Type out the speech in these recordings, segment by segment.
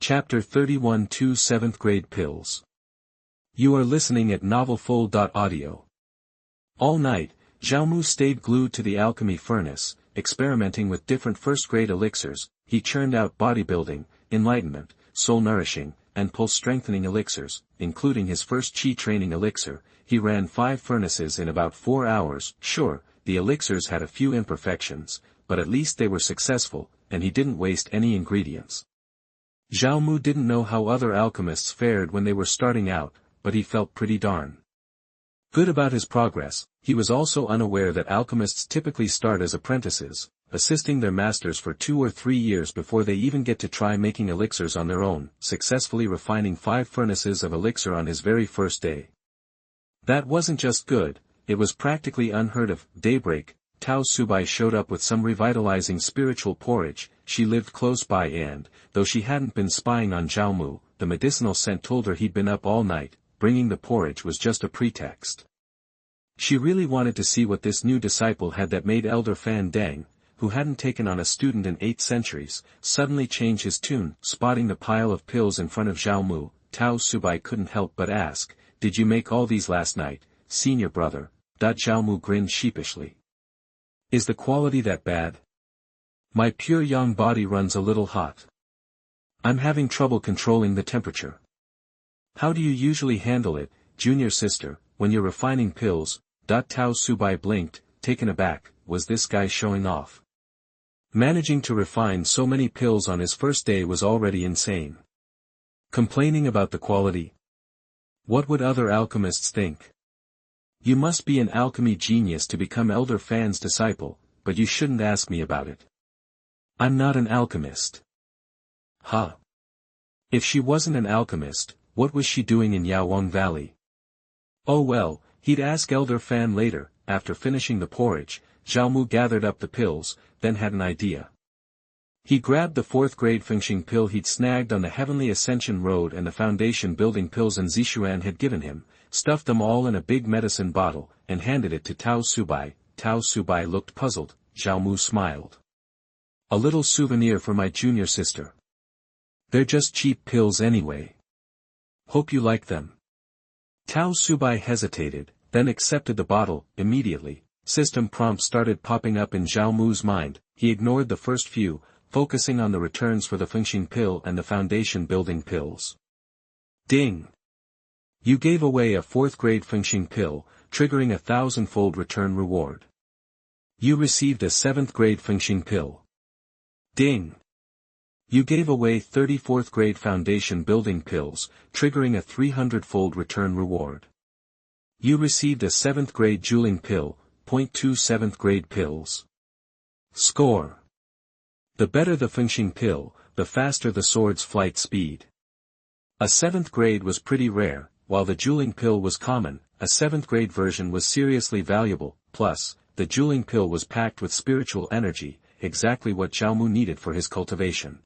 Chapter 31 2 7th Grade Pills. You are listening at novelfull.audio. All night, Zhao Mu stayed glued to the alchemy furnace, experimenting with different first-grade elixirs. He churned out bodybuilding, enlightenment, soul-nourishing, and pulse-strengthening elixirs, including his first chi training elixir. He ran 5 furnaces in about 4 hours. Sure, the elixirs had a few imperfections, but at least they were successful, and he didn't waste any ingredients. Zhao Mu didn't know how other alchemists fared when they were starting out, but he felt pretty darn good about his progress. He was also unaware that alchemists typically start as apprentices, assisting their masters for 2 or 3 years before they even get to try making elixirs on their own, successfully refining 5 furnaces of elixir on his very first day. That wasn't just good, it was practically unheard of. Daybreak, Tao Subai showed up with some revitalizing spiritual porridge. She lived close by and, though she hadn't been spying on Zhao Mu, the medicinal scent told her he'd been up all night. Bringing the porridge was just a pretext. She really wanted to see what this new disciple had that made Elder Fan Deng, who hadn't taken on a student in 8 centuries, suddenly change his tune. Spotting the pile of pills in front of Zhao Mu, Tao Subai couldn't help but ask, "Did you make all these last night, senior brother?" Zhao Mu grinned sheepishly. "Is the quality that bad? My pure yang body runs a little hot. I'm having trouble controlling the temperature." "How do you usually handle it, junior sister, when you're refining pills?" Tao Subai blinked, taken aback. Was this guy showing off? Managing to refine so many pills on his first day was already insane. Complaining about the quality? What would other alchemists think? You must be an alchemy genius to become Elder Fan's disciple, but you shouldn't ask me about it. I'm not an alchemist. Huh? If she wasn't an alchemist, what was she doing in Yaowang Valley? Oh well, he'd ask Elder Fan later. After finishing the porridge, Zhao Mu gathered up the pills, then had an idea. He grabbed the 4th grade Fengxing pill he'd snagged on the Heavenly Ascension Road and the foundation building pills Zishuan had given him, stuffed them all in a big medicine bottle, and handed it to Tao Subai. Tao Subai looked puzzled. Zhao Mu smiled. "A little souvenir for my junior sister. They're just cheap pills anyway. Hope you like them." Tao Subai hesitated, then accepted the bottle. Immediately, system prompts started popping up in Zhao Mu's mind. He ignored the first few, focusing on the returns for the Fengxing pill and the foundation building pills. Ding! You gave away a 4th grade Fengxing pill, triggering a 1,000-fold return reward. You received a 7th grade Fengxing pill. Ding! You gave away 34th grade foundation building pills, triggering a 300-fold return reward. You received a 7th grade Juling pill, 0.2 7th grade pills. Score. The better the Fengxing pill, the faster the sword's flight speed. A 7th grade was pretty rare, while the Juling pill was common. A 7th grade version was seriously valuable, plus, the Juling pill was packed with spiritual energy, exactly what Zhao Mu needed for his cultivation.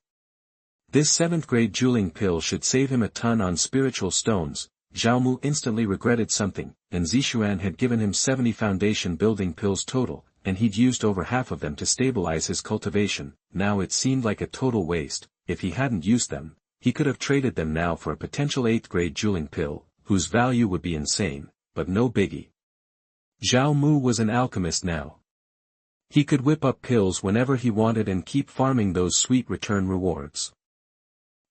This 7th grade Juling pill should save him a ton on spiritual stones. Zhao Mu instantly regretted something, and Zishuan had given him 70 foundation building pills total, and he'd used over half of them to stabilize his cultivation. Now it seemed like a total waste. If he hadn't used them, he could have traded them now for a potential 8th grade Juling pill, whose value would be insane, but no biggie. Zhao Mu was an alchemist now. He could whip up pills whenever he wanted and keep farming those sweet return rewards.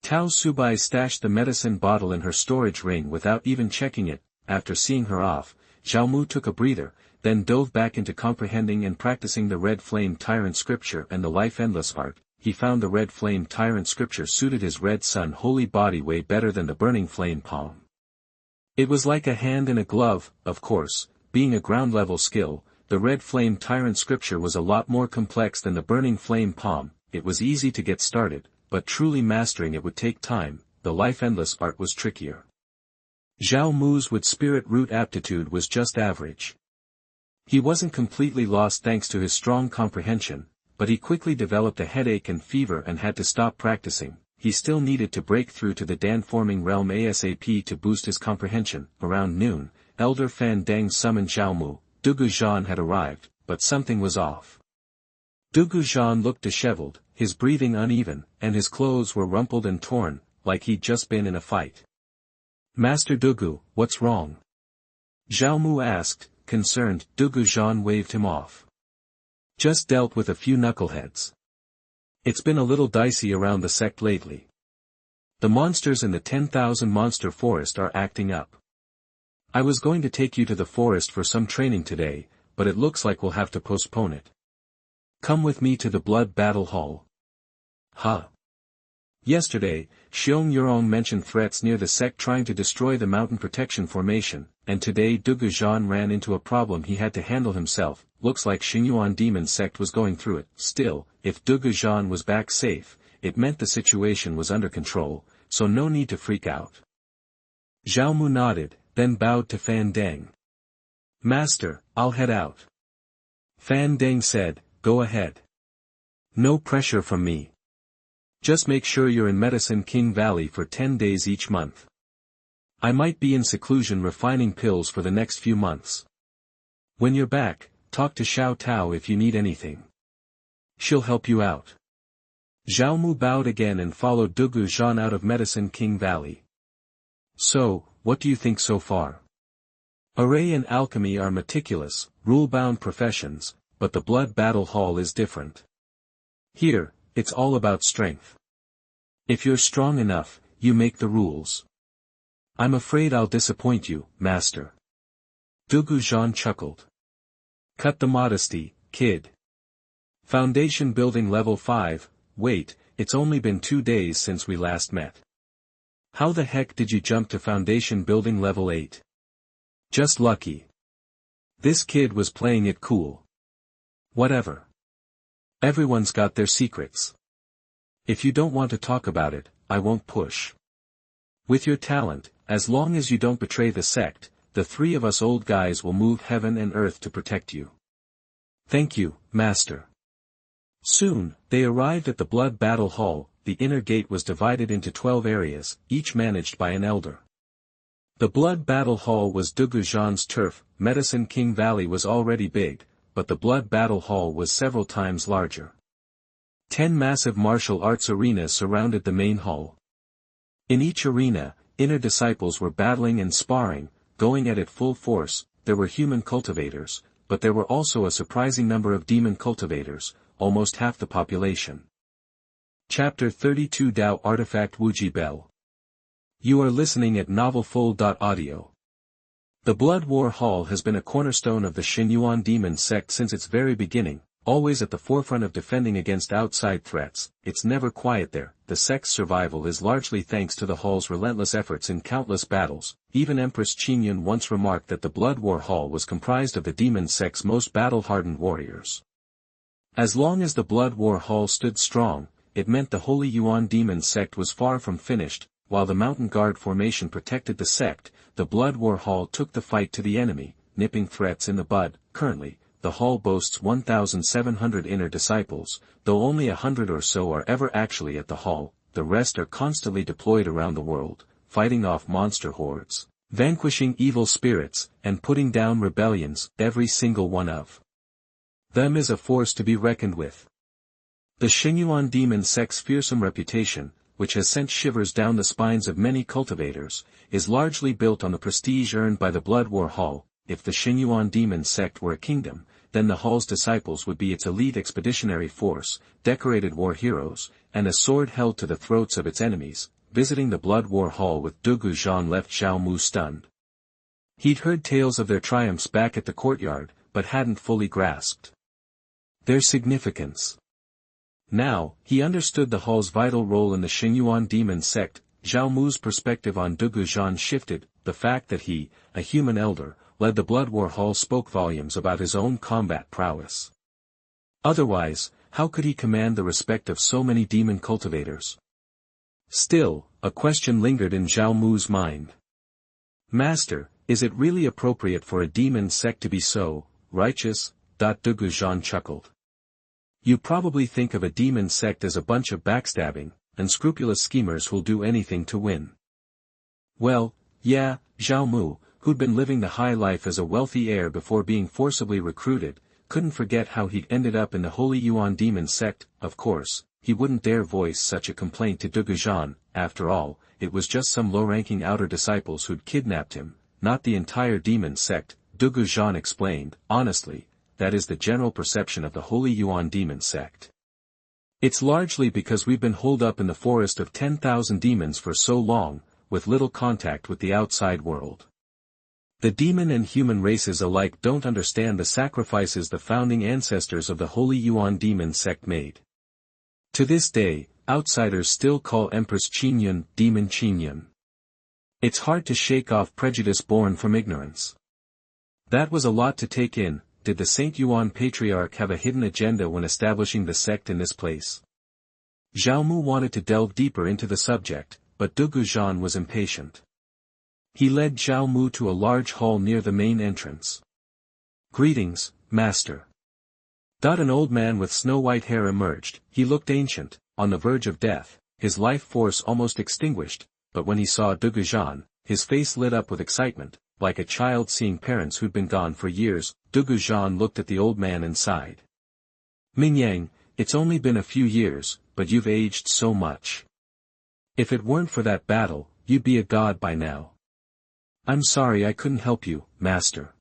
Tao Subai stashed the medicine bottle in her storage ring without even checking it. After seeing her off, Zhao Mu took a breather, then dove back into comprehending and practicing the Red Flame Tyrant scripture and the Life Endless art. He found the Red Flame Tyrant scripture suited his Red Sun holy body way better than the Burning Flame palm. It was like a hand in a glove. Of course, being a ground-level skill, the Red Flame Tyrant scripture was a lot more complex than the Burning Flame palm. It was easy to get started, but truly mastering it would take time. The Life Endless art was trickier. Zhao Mu's wood spirit root aptitude was just average. He wasn't completely lost thanks to his strong comprehension, but he quickly developed a headache and fever and had to stop practicing. He still needed to break through to the Dan-forming realm ASAP to boost his comprehension. Around noon, Elder Fan Deng summoned Zhao Mu. Dugu Zhan had arrived, but something was off. Dugu Zhan looked disheveled, his breathing uneven, and his clothes were rumpled and torn. like he'd just been in a fight. "Master Dugu, what's wrong?" Zhao Mu asked, concerned. Dugu Zhan waved him off. "Just dealt with a few knuckleheads. It's been a little dicey around the sect lately. The monsters in the 10,000 monster forest are acting up. I was going to take you to the forest for some training today, but it looks like we'll have to postpone it. Come with me to the blood battle hall." "Huh." Yesterday, Yuan mentioned threats near the sect trying to destroy the mountain protection formation, and today Dugu Zhan ran into a problem he had to handle himself. Looks like Shengyuan Demon Sect was going through it. Still, if Dugu Zhan was back safe, it meant the situation was under control, so no need to freak out. Zhao Mu nodded, then bowed to Fan Deng. "Master, I'll head out." Fan Deng said, "Go ahead. No pressure from me. Just make sure you're in Medicine King Valley for 10 days each month. I might be in seclusion refining pills for the next few months. When you're back, talk to Xiao Tao if you need anything. She'll help you out." Zhao Mu bowed again and followed Dugu Zhan out of Medicine King Valley. "So, what do you think so far?" Array and alchemy are meticulous, rule-bound professions, but the blood battle hall is different. Here, it's all about strength. If you're strong enough, you make the rules. "I'm afraid I'll disappoint you, master." Dugu Zhan chuckled. "Cut the modesty, kid. Foundation building level 5, wait, it's only been 2 days since we last met. How the heck did you jump to foundation building level 8? Just lucky. This kid was playing it cool. Whatever. Everyone's got their secrets. If you don't want to talk about it, I won't push. With your talent, as long as you don't betray the sect, the 3 of us old guys will move heaven and earth to protect you." "Thank you, master." Soon, they arrived at the blood battle hall. The inner gate was divided into 12 areas, each managed by an elder. The blood battle hall was Dugu Zhan's turf. Medicine King Valley was already big, but the blood battle hall was several times larger. 10 massive martial arts arenas surrounded the main hall. In each arena, inner disciples were battling and sparring, going at it full force. There were human cultivators, but there were also a surprising number of demon cultivators, almost half the population. Chapter 32 Dao Artifact Wuji Bell. You are listening at novelfull.audio. The Blood War Hall has been a cornerstone of the Shengyuan Demon Sect since its very beginning, always at the forefront of defending against outside threats. It's never quiet there. The sect's survival is largely thanks to the hall's relentless efforts in countless battles. Even Empress Qingyun once remarked that the Blood War Hall was comprised of the Demon Sect's most battle-hardened warriors. As long as the Blood War Hall stood strong, it meant the Holy Yuan Demon Sect was far from finished. While the Mountain Guard formation protected the sect, the Blood War Hall took the fight to the enemy, nipping threats in the bud. Currently, the hall boasts 1,700 inner disciples, though only 100 or so are ever actually at the hall. The rest are constantly deployed around the world, fighting off monster hordes, vanquishing evil spirits, and putting down rebellions. Every single one of them is a force to be reckoned with. The Shengyuan Demon Sect's fearsome reputation, which has sent shivers down the spines of many cultivators, is largely built on the prestige earned by the Blood War Hall. If the Shengyuan Demon Sect were a kingdom, then the hall's disciples would be its elite expeditionary force, decorated war heroes, and a sword held to the throats of its enemies. Visiting the Blood War Hall with Dugu Zhan left Zhao Mu stunned. He'd heard tales of their triumphs back at the courtyard, but hadn't fully grasped their significance. Now, he understood the hall's vital role in the Shengyuan Demon Sect. Zhao Mu's perspective on Dugu Zhan shifted. The fact that he, a human elder, led the Blood War Hall spoke volumes about his own combat prowess. Otherwise, how could he command the respect of so many demon cultivators? Still, a question lingered in Zhao Mu's mind. "Master, is it really appropriate for a demon sect to be so righteous?" Dugu Zhan chuckled. "You probably think of a demon sect as a bunch of backstabbing, unscrupulous schemers who'll do anything to win." "Well, yeah," Zhao Mu, who'd been living the high life as a wealthy heir before being forcibly recruited, couldn't forget how he'd ended up in the Holy Yuan Demon Sect. Of course, he wouldn't dare voice such a complaint to Duguzhan. After all, it was just some low-ranking outer disciples who'd kidnapped him, not the entire demon sect. Duguzhan explained, honestly, that is the general perception of the Holy Yuan Demon Sect. It's largely because we've been holed up in the forest of 10,000 demons for so long, with little contact with the outside world. The demon and human races alike don't understand the sacrifices the founding ancestors of the Holy Yuan Demon Sect made. To this day, outsiders still call Empress Shengyuan Demon Shengyuan. It's hard to shake off prejudice born from ignorance. That was a lot to take in. Did the Saint Yuan Patriarch have a hidden agenda when establishing the sect in this place? Zhao Mu wanted to delve deeper into the subject, but Duguzhan was impatient. He led Zhao Mu to a large hall near the main entrance. "Greetings, Master." An old man with snow-white hair emerged. He looked ancient, on the verge of death, his life force almost extinguished, but when he saw Duguzhan, his face lit up with excitement, like a child seeing parents who'd been gone for years. Duguzhan looked at the old man and sighed. "Mingyang, it's only been a few years, but you've aged so much. If it weren't for that battle, you'd be a god by now." "I'm sorry I couldn't help you, Master."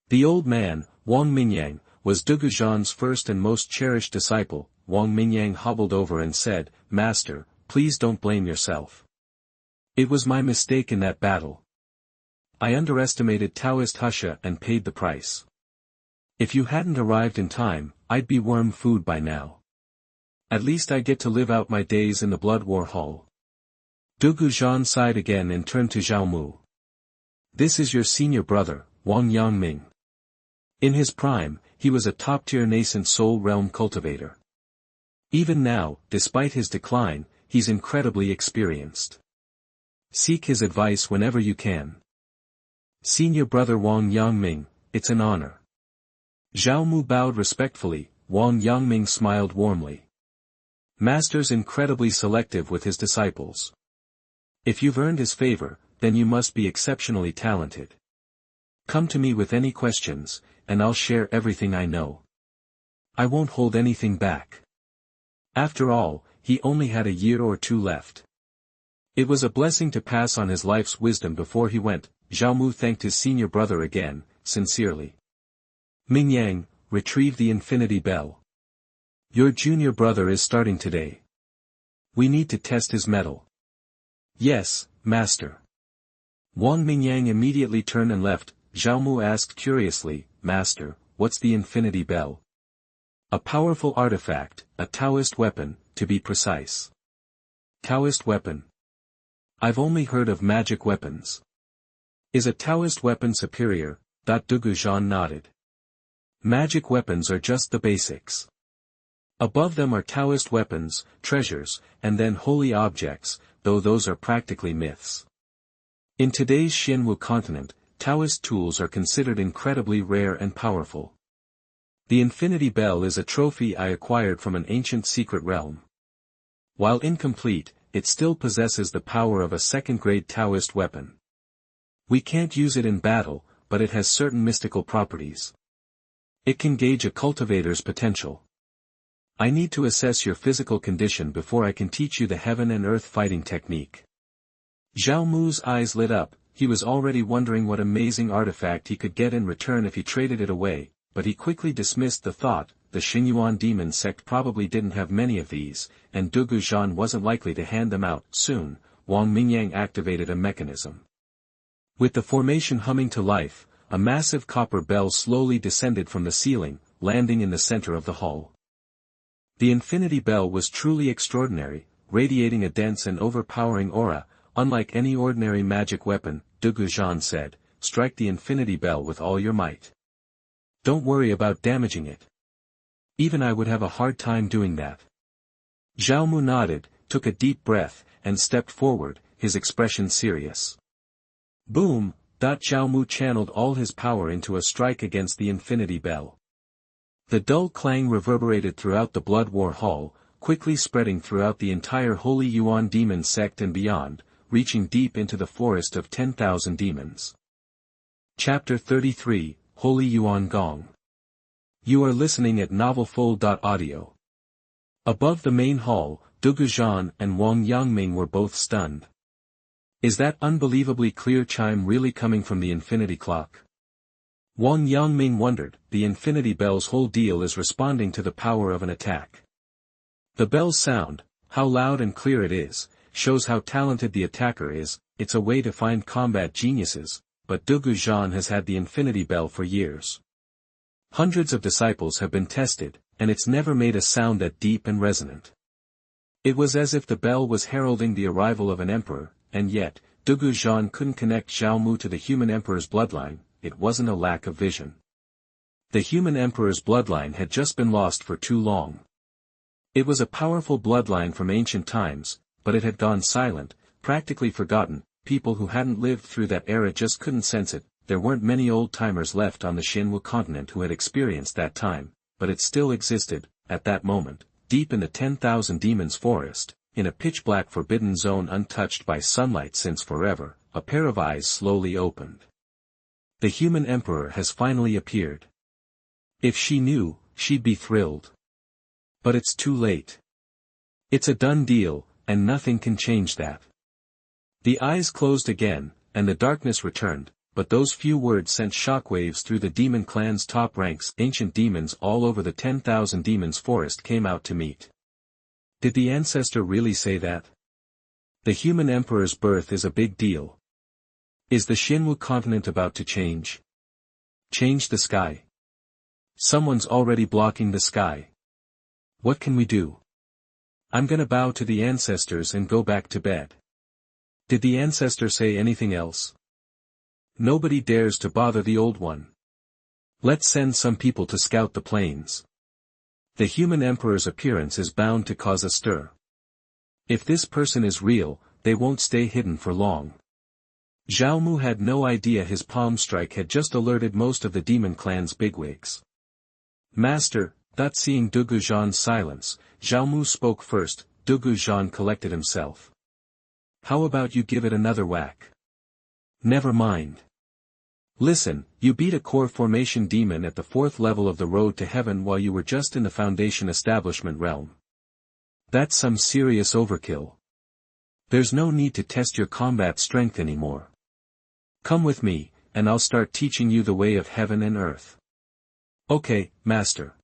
The old man, Wang Mingyang, was Duguzhan's first and most cherished disciple. Wang Mingyang hobbled over and said, "Master, please don't blame yourself. It was my mistake in that battle. I underestimated Taoist Husha and paid the price. If you hadn't arrived in time, I'd be worm food by now. At least I get to live out my days in the Blood War Hall." Duguzhan sighed again and turned to Zhao Mu. "This is your senior brother, Wang Yangming. In his prime, he was a top-tier nascent soul realm cultivator. Even now, despite his decline, he's incredibly experienced. Seek his advice whenever you can." "Senior brother Wang Yangming, it's an honor." Zhao Mu bowed respectfully. Wang Yangming smiled warmly. "Master's incredibly selective with his disciples. If you've earned his favor, then you must be exceptionally talented. Come to me with any questions, and I'll share everything I know. I won't hold anything back." After all, he only had a year or two left. It was a blessing to pass on his life's wisdom before he went. Zhao Mu thanked his senior brother again, sincerely. "Mingyang, retrieve the infinity bell. Your junior brother is starting today. We need to test his mettle." "Yes, Master." Wang Mingyang immediately turned and left. Zhao Mu asked curiously, "Master, what's the infinity bell?" "A powerful artifact, a Taoist weapon, to be precise." "Taoist weapon? I've only heard of magic weapons. Is a Taoist weapon superior?" Duguzhan nodded. "Magic weapons are just the basics. Above them are Taoist weapons, treasures, and then holy objects, though those are practically myths. In today's Xianwu continent, Taoist tools are considered incredibly rare and powerful. The Infinity Bell is a trophy I acquired from an ancient secret realm. While incomplete, it still possesses the power of a second-grade Taoist weapon. We can't use it in battle, but it has certain mystical properties. It can gauge a cultivator's potential. I need to assess your physical condition before I can teach you the heaven and earth fighting technique." Zhao Mu's eyes lit up. He was already wondering what amazing artifact he could get in return if he traded it away, but he quickly dismissed the thought. The Shengyuan Demon Sect probably didn't have many of these, and Duguzhan wasn't likely to hand them out. Soon, Wang Mingyang activated a mechanism. With the formation humming to life, a massive copper bell slowly descended from the ceiling, landing in the center of the hall. The Infinity Bell was truly extraordinary, radiating a dense and overpowering aura. "Unlike any ordinary magic weapon," Duguzhan said, "strike the Infinity Bell with all your might. Don't worry about damaging it. Even I would have a hard time doing that." Zhao Mu nodded, took a deep breath, and stepped forward, his expression serious. Boom! Zhao Mu channeled all his power into a strike against the Infinity Bell. The dull clang reverberated throughout the Blood War Hall, quickly spreading throughout the entire Holy Yuan Demon Sect and beyond, reaching deep into the forest of 10,000 demons. Chapter 33, Holy Yuan Gong. You are listening at novelfull.audio. Above the main hall, Dugu Zhan and Wang Yangming were both stunned. Is that unbelievably clear chime really coming from the infinity clock? Wang Yangming wondered. The infinity bell's whole deal is responding to the power of an attack. The bell's sound, how loud and clear it is, shows how talented the attacker is. It's a way to find combat geniuses, but Dugu Zhan has had the infinity bell for years. Hundreds of disciples have been tested, and it's never made a sound that deep and resonant. It was as if the bell was heralding the arrival of an emperor, and yet, Dugu Zhan couldn't connect Zhao Mu to the human emperor's bloodline. It wasn't a lack of vision. The human emperor's bloodline had just been lost for too long. It was a powerful bloodline from ancient times, but it had gone silent, practically forgotten. People who hadn't lived through that era just couldn't sense it. There weren't many old-timers left on the Shengyuan continent who had experienced that time, but it still existed, at that moment, deep in the 10,000 Demons forest, in a pitch-black forbidden zone untouched by sunlight since forever. A pair of eyes slowly opened. The human emperor has finally appeared. If she knew, she'd be thrilled. But it's too late. It's a done deal, and nothing can change that. The eyes closed again, and the darkness returned, but those few words sent shockwaves through the demon clan's top ranks. Ancient demons all over the 10,000 Demons forest came out to meet. Did the ancestor really say that? The human emperor's birth is a big deal. Is the Shengyuan continent about to change? Change the sky? Someone's already blocking the sky. What can we do? I'm gonna bow to the ancestors and go back to bed. Did the ancestor say anything else? Nobody dares to bother the old one. Let's send some people to scout the plains. The human emperor's appearance is bound to cause a stir. If this person is real, they won't stay hidden for long. Zhao Mu had no idea his palm strike had just alerted most of the demon clan's bigwigs. Master, not seeing Dugu Zhan's silence, Zhao Mu spoke first. Dugu Zhan collected himself. How about you give it another whack? Never mind. Listen, you beat a core formation demon at the 4th level of the road to heaven while you were just in the foundation establishment realm. That's some serious overkill. There's no need to test your combat strength anymore. Come with me, and I'll start teaching you the way of heaven and earth. Okay, master.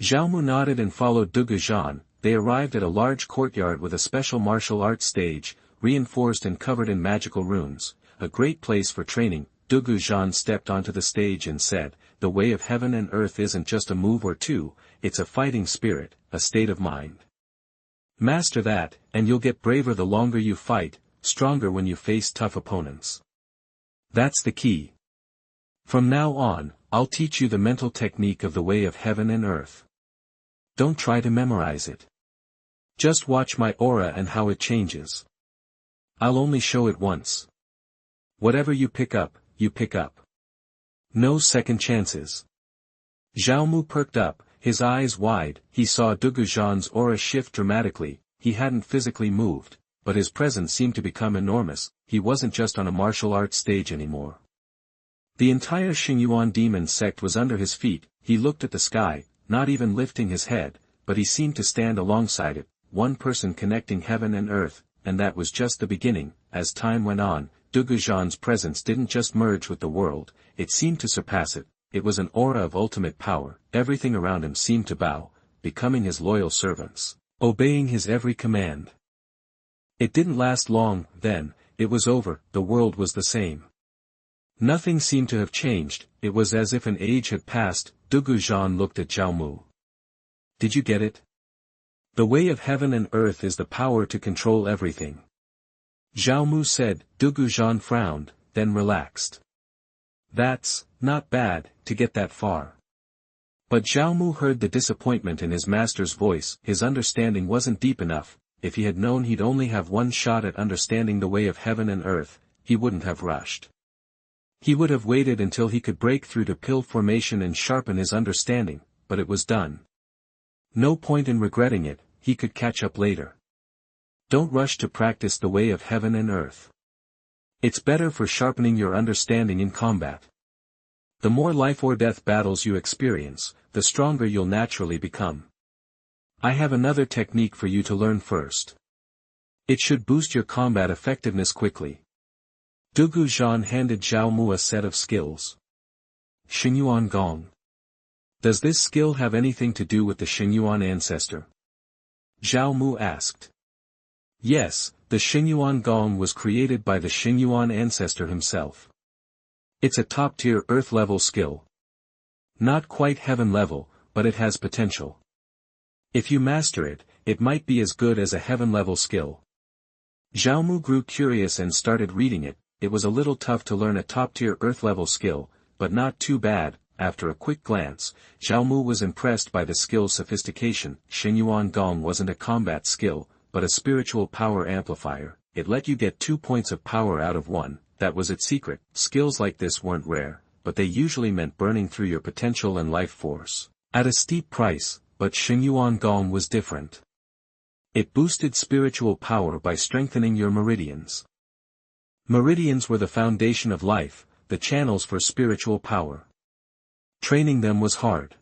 Zhao Mu nodded and followed Dugu Zhan. They arrived at a large courtyard with a special martial arts stage, reinforced and covered in magical runes, a great place for training. Dugu Zhan stepped onto the stage and said, the way of heaven and earth isn't just a move or two, it's a fighting spirit, a state of mind. Master that, and you'll get braver the longer you fight, stronger when you face tough opponents. That's the key. From now on, I'll teach you the mental technique of the way of heaven and earth. Don't try to memorize it. Just watch my aura and how it changes. I'll only show it once. Whatever you pick up, you pick up. No second chances. Zhao Mu perked up, his eyes wide. He saw Dugu Zhan's aura shift dramatically. He hadn't physically moved, but his presence seemed to become enormous. He wasn't just on a martial arts stage anymore. The entire Shengyuan Demon Sect was under his feet. He looked at the sky, not even lifting his head, but he seemed to stand alongside it, one person connecting heaven and earth, and that was just the beginning. As time went on, Dugu Zhan's presence didn't just merge with the world, it seemed to surpass it. It was an aura of ultimate power. Everything around him seemed to bow, becoming his loyal servants, obeying his every command. It didn't last long. Then, it was over. The world was the same. Nothing seemed to have changed. It was as if an age had passed. Dugu Zhan looked at Zhao Mu. Did you get it? The way of heaven and earth is the power to control everything. Zhao Mu said. Dugu Zhan frowned, then relaxed. That's not bad to get that far. But Zhao Mu heard the disappointment in his master's voice. His understanding wasn't deep enough. If he had known he'd only have one shot at understanding the way of heaven and earth, he wouldn't have rushed. He would have waited until he could break through to pill formation and sharpen his understanding, but it was done. No point in regretting it. He could catch up later. Don't rush to practice the way of heaven and earth. It's better for sharpening your understanding in combat. The more life or death battles you experience, the stronger you'll naturally become. I have another technique for you to learn first. It should boost your combat effectiveness quickly. Dugu Zhan handed Zhao Mu a set of skills. Shengyuan Gong. Does this skill have anything to do with the Shengyuan ancestor? Zhao Mu asked. Yes, the Shengyuan Gong was created by the Shengyuan ancestor himself. It's a top-tier earth-level skill. Not quite heaven-level, but it has potential. If you master it, it might be as good as a heaven-level skill. Zhao Mu grew curious and started reading it. It was a little tough to learn a top-tier earth-level skill, but not too bad. After a quick glance, Zhao Mu was impressed by the skill's sophistication. Shengyuan Gong wasn't a combat skill, but a spiritual power amplifier. It let you get 2 points of power out of 1, that was its secret. Skills like this weren't rare, but they usually meant burning through your potential and life force, at a steep price, but Shengyuan Gong was different. It boosted spiritual power by strengthening your meridians. Meridians were the foundation of life, the channels for spiritual power. Training them was hard.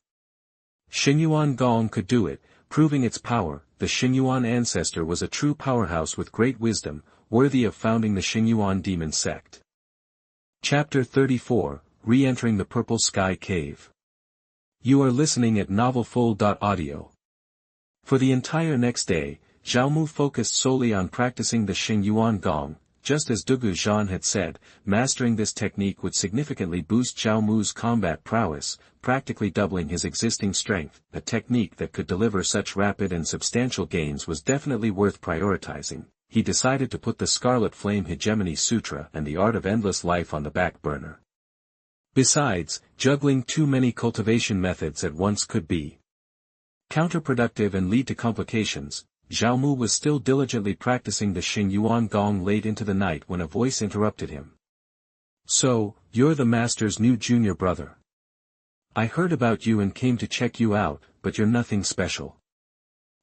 Shengyuan Gong could do it, proving its power. The Shengyuan ancestor was a true powerhouse with great wisdom, worthy of founding the Shengyuan Demon Sect. Chapter 34, Re-entering the Purple Sky Cave. You are listening at novelfull.audio. For the entire next day, Zhao Mu focused solely on practicing the Shengyuan Gong. Just as Dugu Zhan had said, mastering this technique would significantly boost Zhao Mu's combat prowess, practically doubling his existing strength. A technique that could deliver such rapid and substantial gains was definitely worth prioritizing. He decided to put the Scarlet Flame Hegemony Sutra and the Art of Endless Life on the back burner. Besides, juggling too many cultivation methods at once could be counterproductive and lead to complications. Zhao Mu was still diligently practicing the Shengyuan Gong late into the night when a voice interrupted him. So, you're the master's new junior brother. I heard about you and came to check you out, but you're nothing special.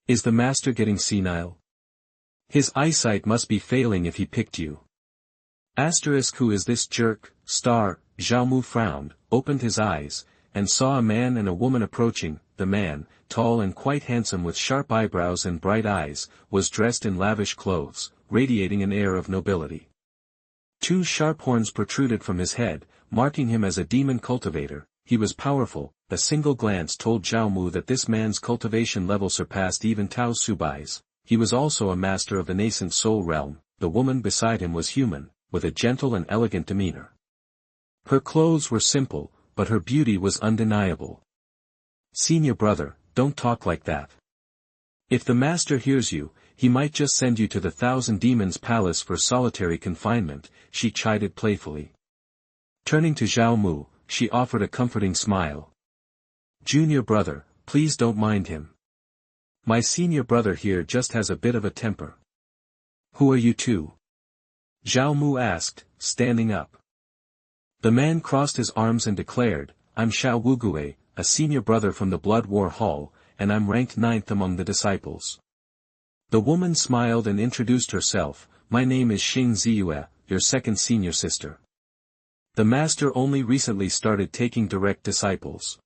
Is the master getting senile? His eyesight must be failing if he picked you. Who is this jerk? Zhao Mu frowned, opened his eyes, and saw a man and a woman approaching. The man, tall and quite handsome with sharp eyebrows and bright eyes, was dressed in lavish clothes, radiating an air of nobility. 2 sharp horns protruded from his head, marking him as a demon cultivator. He was powerful. A single glance told Zhao Mu that this man's cultivation level surpassed even Tao Subai's. He was also a master of the nascent soul realm. The woman beside him was human, with a gentle and elegant demeanor. Her clothes were simple, but her beauty was undeniable. Senior brother, don't talk like that. If the master hears you, he might just send you to the Thousand Demons Palace for solitary confinement, she chided playfully. Turning to Zhao Mu, she offered a comforting smile. Junior brother, please don't mind him. My senior brother here just has a bit of a temper. Who are you two? Zhao Mu asked, standing up. The man crossed his arms and declared, I'm Xiao Wugui, a senior brother from the Blood War Hall, and I'm ranked 9th among the disciples. The woman smiled and introduced herself. My name is Xing Ziyue, your second senior sister. The master only recently started taking direct disciples.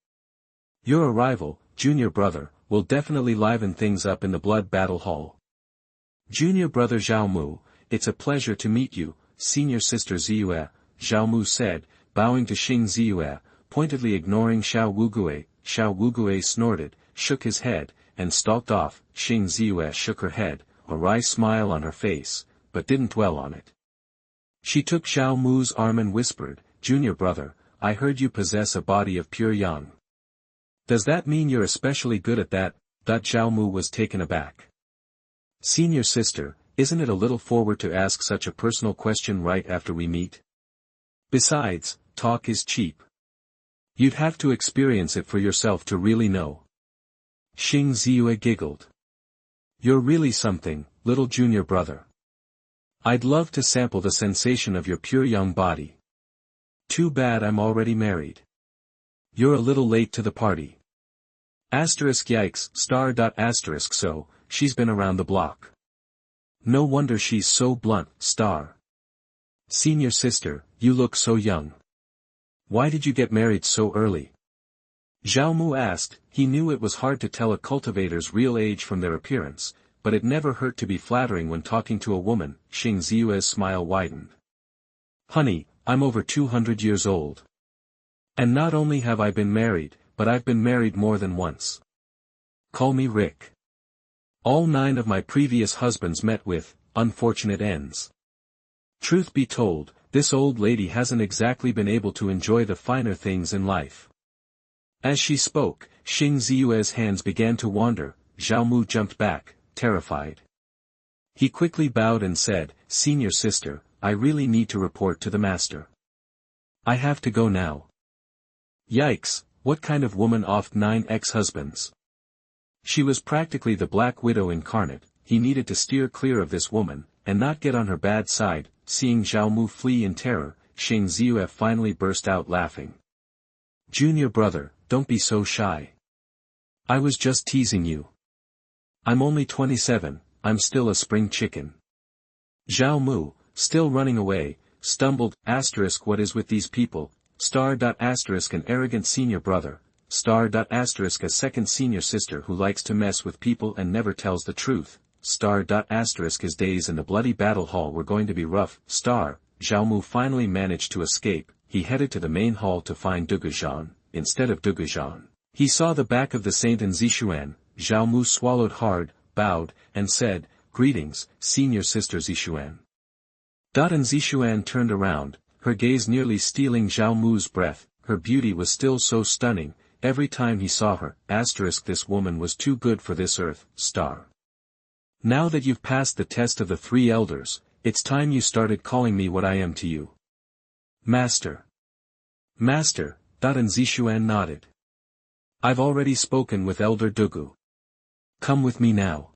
Your arrival, junior brother, will definitely liven things up in the Blood Battle Hall. Junior brother Zhao Mu, it's a pleasure to meet you, senior sister Ziyue, Zhao Mu said, bowing to Xing Ziyue, pointedly ignoring Xiao Wugui. Xiao Wugui snorted, shook his head, and stalked off. Xing Ziyue shook her head, a wry smile on her face, but didn't dwell on it. She took Zhao Mu's arm and whispered, Junior brother, I heard you possess a body of pure yang. Does that mean you're especially good at that? Zhao Mu was taken aback. Senior sister, isn't it a little forward to ask such a personal question right after we meet? Besides, talk is cheap. You'd have to experience it for yourself to really know. Xing Ziyue giggled. You're really something, little junior brother. I'd love to sample the sensation of your pure young body. Too bad I'm already married. You're a little late to the party. Yikes! So, she's been around the block. No wonder she's so blunt. Senior sister, you look so young. Why did you get married so early? Zhao Mu asked. He knew it was hard to tell a cultivator's real age from their appearance, but it never hurt to be flattering when talking to a woman. Xing Ziyue's smile widened. Honey, I'm over 200 years old. And not only have I been married, but I've been married more than once. Call me Rick. All 9 of my previous husbands met with unfortunate ends. Truth be told, this old lady hasn't exactly been able to enjoy the finer things in life. As she spoke, Xing Ziyue's hands began to wander. Zhao Mu jumped back, terrified. He quickly bowed and said, Senior sister, I really need to report to the master. I have to go now. Yikes, what kind of woman offed 9 ex-husbands? She was practically the Black Widow incarnate. He needed to steer clear of this woman, and not get on her bad side. Seeing Zhao Mu flee in terror, Xing Ziyue finally burst out laughing. Junior brother, don't be so shy. I was just teasing you. I'm only 27, I'm still a spring chicken. Zhao Mu, still running away, stumbled. What is with these people? An arrogant senior brother. A second senior sister who likes to mess with people and never tells the truth. His days in the bloody battle hall were going to be rough. Zhao Mu finally managed to escape. He headed to the main hall to find Dugujan. Instead of Dugujan, he saw the back of the saint in Zixuan. Zhao Mu swallowed hard, bowed, and said, Greetings, senior sister Zixuan. And Zixuan turned around, her gaze nearly stealing Zhao Mu's breath. Her beauty was still so stunning. Every time he saw her, this woman was too good for this earth. Now that you've passed the test of the 3 elders, it's time you started calling me what I am to you. Master. Master, and Zixuan nodded. I've already spoken with Elder Dugu. Come with me now.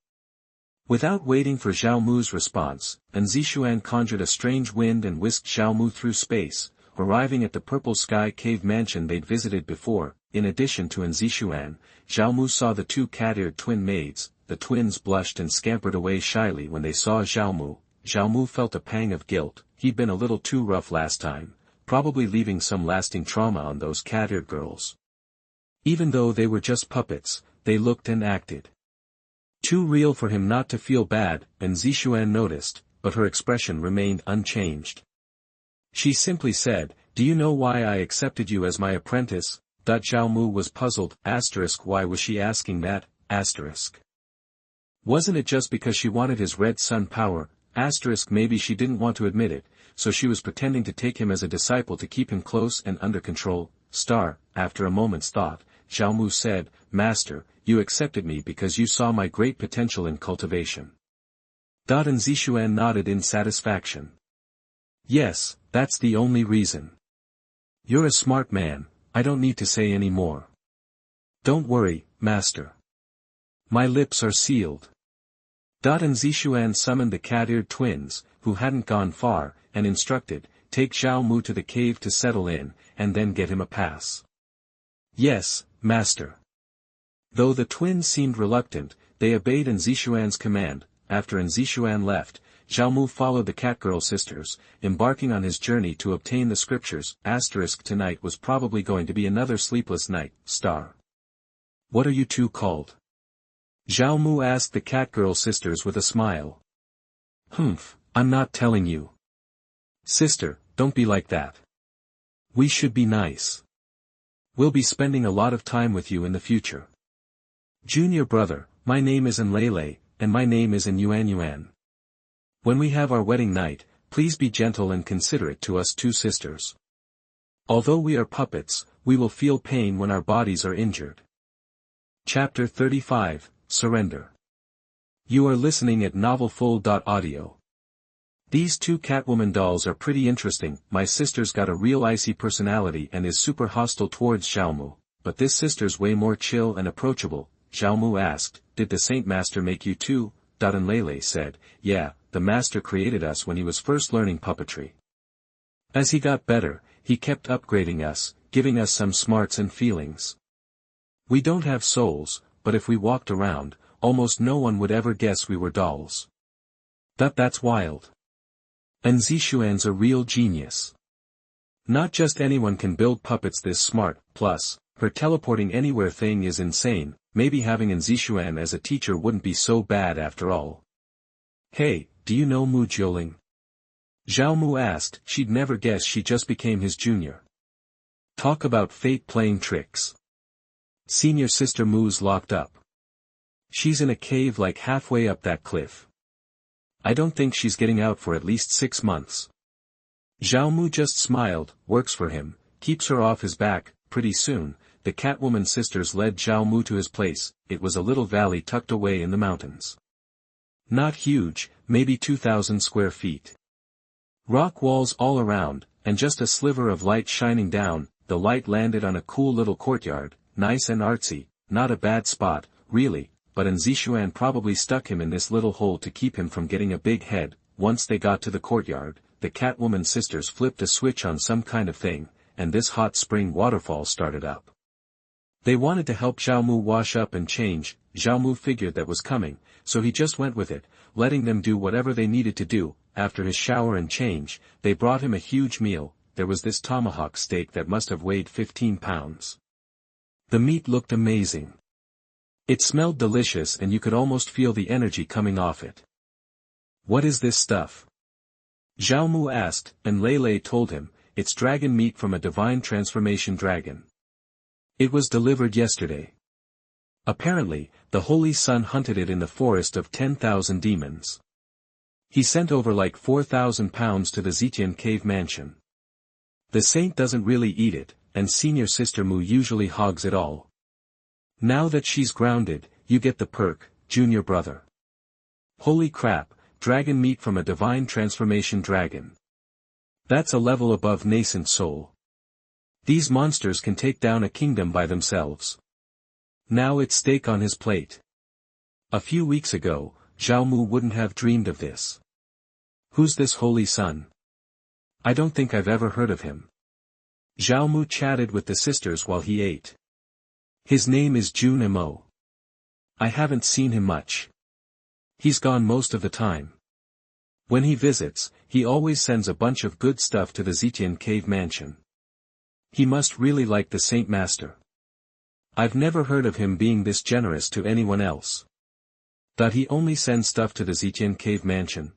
Without waiting for Zhao Mu's response, Zixuan conjured a strange wind and whisked Zhao Mu through space, arriving at the purple sky cave mansion they'd visited before. In addition to Zixuan, Zhao Mu saw the 2 cat-eared twin maids. The twins blushed and scampered away shyly when they saw Zhao Mu. Zhao Mu felt a pang of guilt. He'd been a little too rough last time, probably leaving some lasting trauma on those cat-eared girls. Even though they were just puppets, they looked and acted too real for him not to feel bad. Zixuan noticed, but her expression remained unchanged. She simply said, Do you know why I accepted you as my apprentice? Zhao Mu was puzzled. Why was she asking that? Wasn't it just because she wanted his red sun power? Maybe she didn't want to admit it, so she was pretending to take him as a disciple to keep him close and under control. After a moment's thought, Zhao Mu said, Master, you accepted me because you saw my great potential in cultivation. And Zixuan nodded in satisfaction. Yes, that's the only reason. You're a smart man, I don't need to say any more. Don't worry, Master. My lips are sealed. And Zixuan summoned the cat-eared twins, who hadn't gone far, and instructed, Take Zhao Mu to the cave to settle in, and then get him a pass. Yes, Master. Though the twins seemed reluctant, they obeyed Zixuan's command. After Zixuan left, Zhao Mu followed the catgirl sisters, embarking on his journey to obtain the scriptures. Tonight was probably going to be another sleepless night. What are you 2 called? Zhao Mu asked the catgirl sisters with a smile. I'm not telling you. Sister, don't be like that. We should be nice. We'll be spending a lot of time with you in the future. Junior brother, my name is Enlele, and my name is Yuan. When we have our wedding night, please be gentle and considerate to us 2 sisters. Although we are puppets, we will feel pain when our bodies are injured. Chapter 35, Surrender. You are listening at novelfull.audio. These 2 Catwoman dolls are pretty interesting. My sister's got a real icy personality and is super hostile towards Zhao Mu, but this sister's way more chill and approachable. Zhao Mu asked, Did the Saint Master make you too? Lele said, Yeah, the Master created us when he was first learning puppetry. As he got better, he kept upgrading us, giving us some smarts and feelings. We don't have souls, but if we walked around, almost no one would ever guess we were dolls. That's wild. And Zixuan's a real genius. Not just anyone can build puppets this smart. Plus, Her teleporting anywhere thing is insane, maybe having an Zishuan as a teacher wouldn't be so bad after all. Hey, do you know Mu Jioling? Zhao Mu asked. She'd never guess she just became his junior. Talk about fate playing tricks. Senior sister Mu's locked up. She's in a cave like halfway up that cliff. I don't think she's getting out for at least 6 months. Zhao Mu just smiled. Works for him, keeps her off his back. Pretty soon, the Catwoman sisters led Zhao Mu to his place. It was a little valley tucked away in the mountains. Not huge, maybe 2,000 square feet. Rock walls all around, and just a sliver of light shining down. The light landed on a cool little courtyard, nice and artsy, not a bad spot, really, but Zishuan probably stuck him in this little hole to keep him from getting a big head. Once they got to the courtyard, the Catwoman sisters flipped a switch on some kind of thing, and this hot spring waterfall started up. They wanted to help Zhao Mu wash up and change. Zhao Mu figured that was coming, so he just went with it, letting them do whatever they needed to do. After his shower and change, they brought him a huge meal. There was this tomahawk steak that must have weighed 15 pounds. The meat looked amazing. It smelled delicious and you could almost feel the energy coming off it. What is this stuff? Zhao Mu asked, and Lei told him, it's dragon meat from a divine transformation dragon. It was delivered yesterday. Apparently, the Holy Sun hunted it in the forest of 10,000 demons. He sent over like 4,000 pounds to the Zitian cave mansion. The saint doesn't really eat it, and senior sister Mu usually hogs it all. Now that she's grounded, you get the perk, junior brother. Holy crap, dragon meat from a divine transformation dragon. That's a level above nascent soul. These monsters can take down a kingdom by themselves. Now it's steak on his plate. A few weeks ago, Zhao Mu wouldn't have dreamed of this. Who's this Holy Sun? I don't think I've ever heard of him. Zhao Mu chatted with the sisters while he ate. His name is Jun Mo. I haven't seen him much. He's gone most of the time. When he visits, he always sends a bunch of good stuff to the Zitian cave mansion. He must really like the Saint Master. I've never heard of him being this generous to anyone else. That he only sends stuff to the Zitian cave mansion.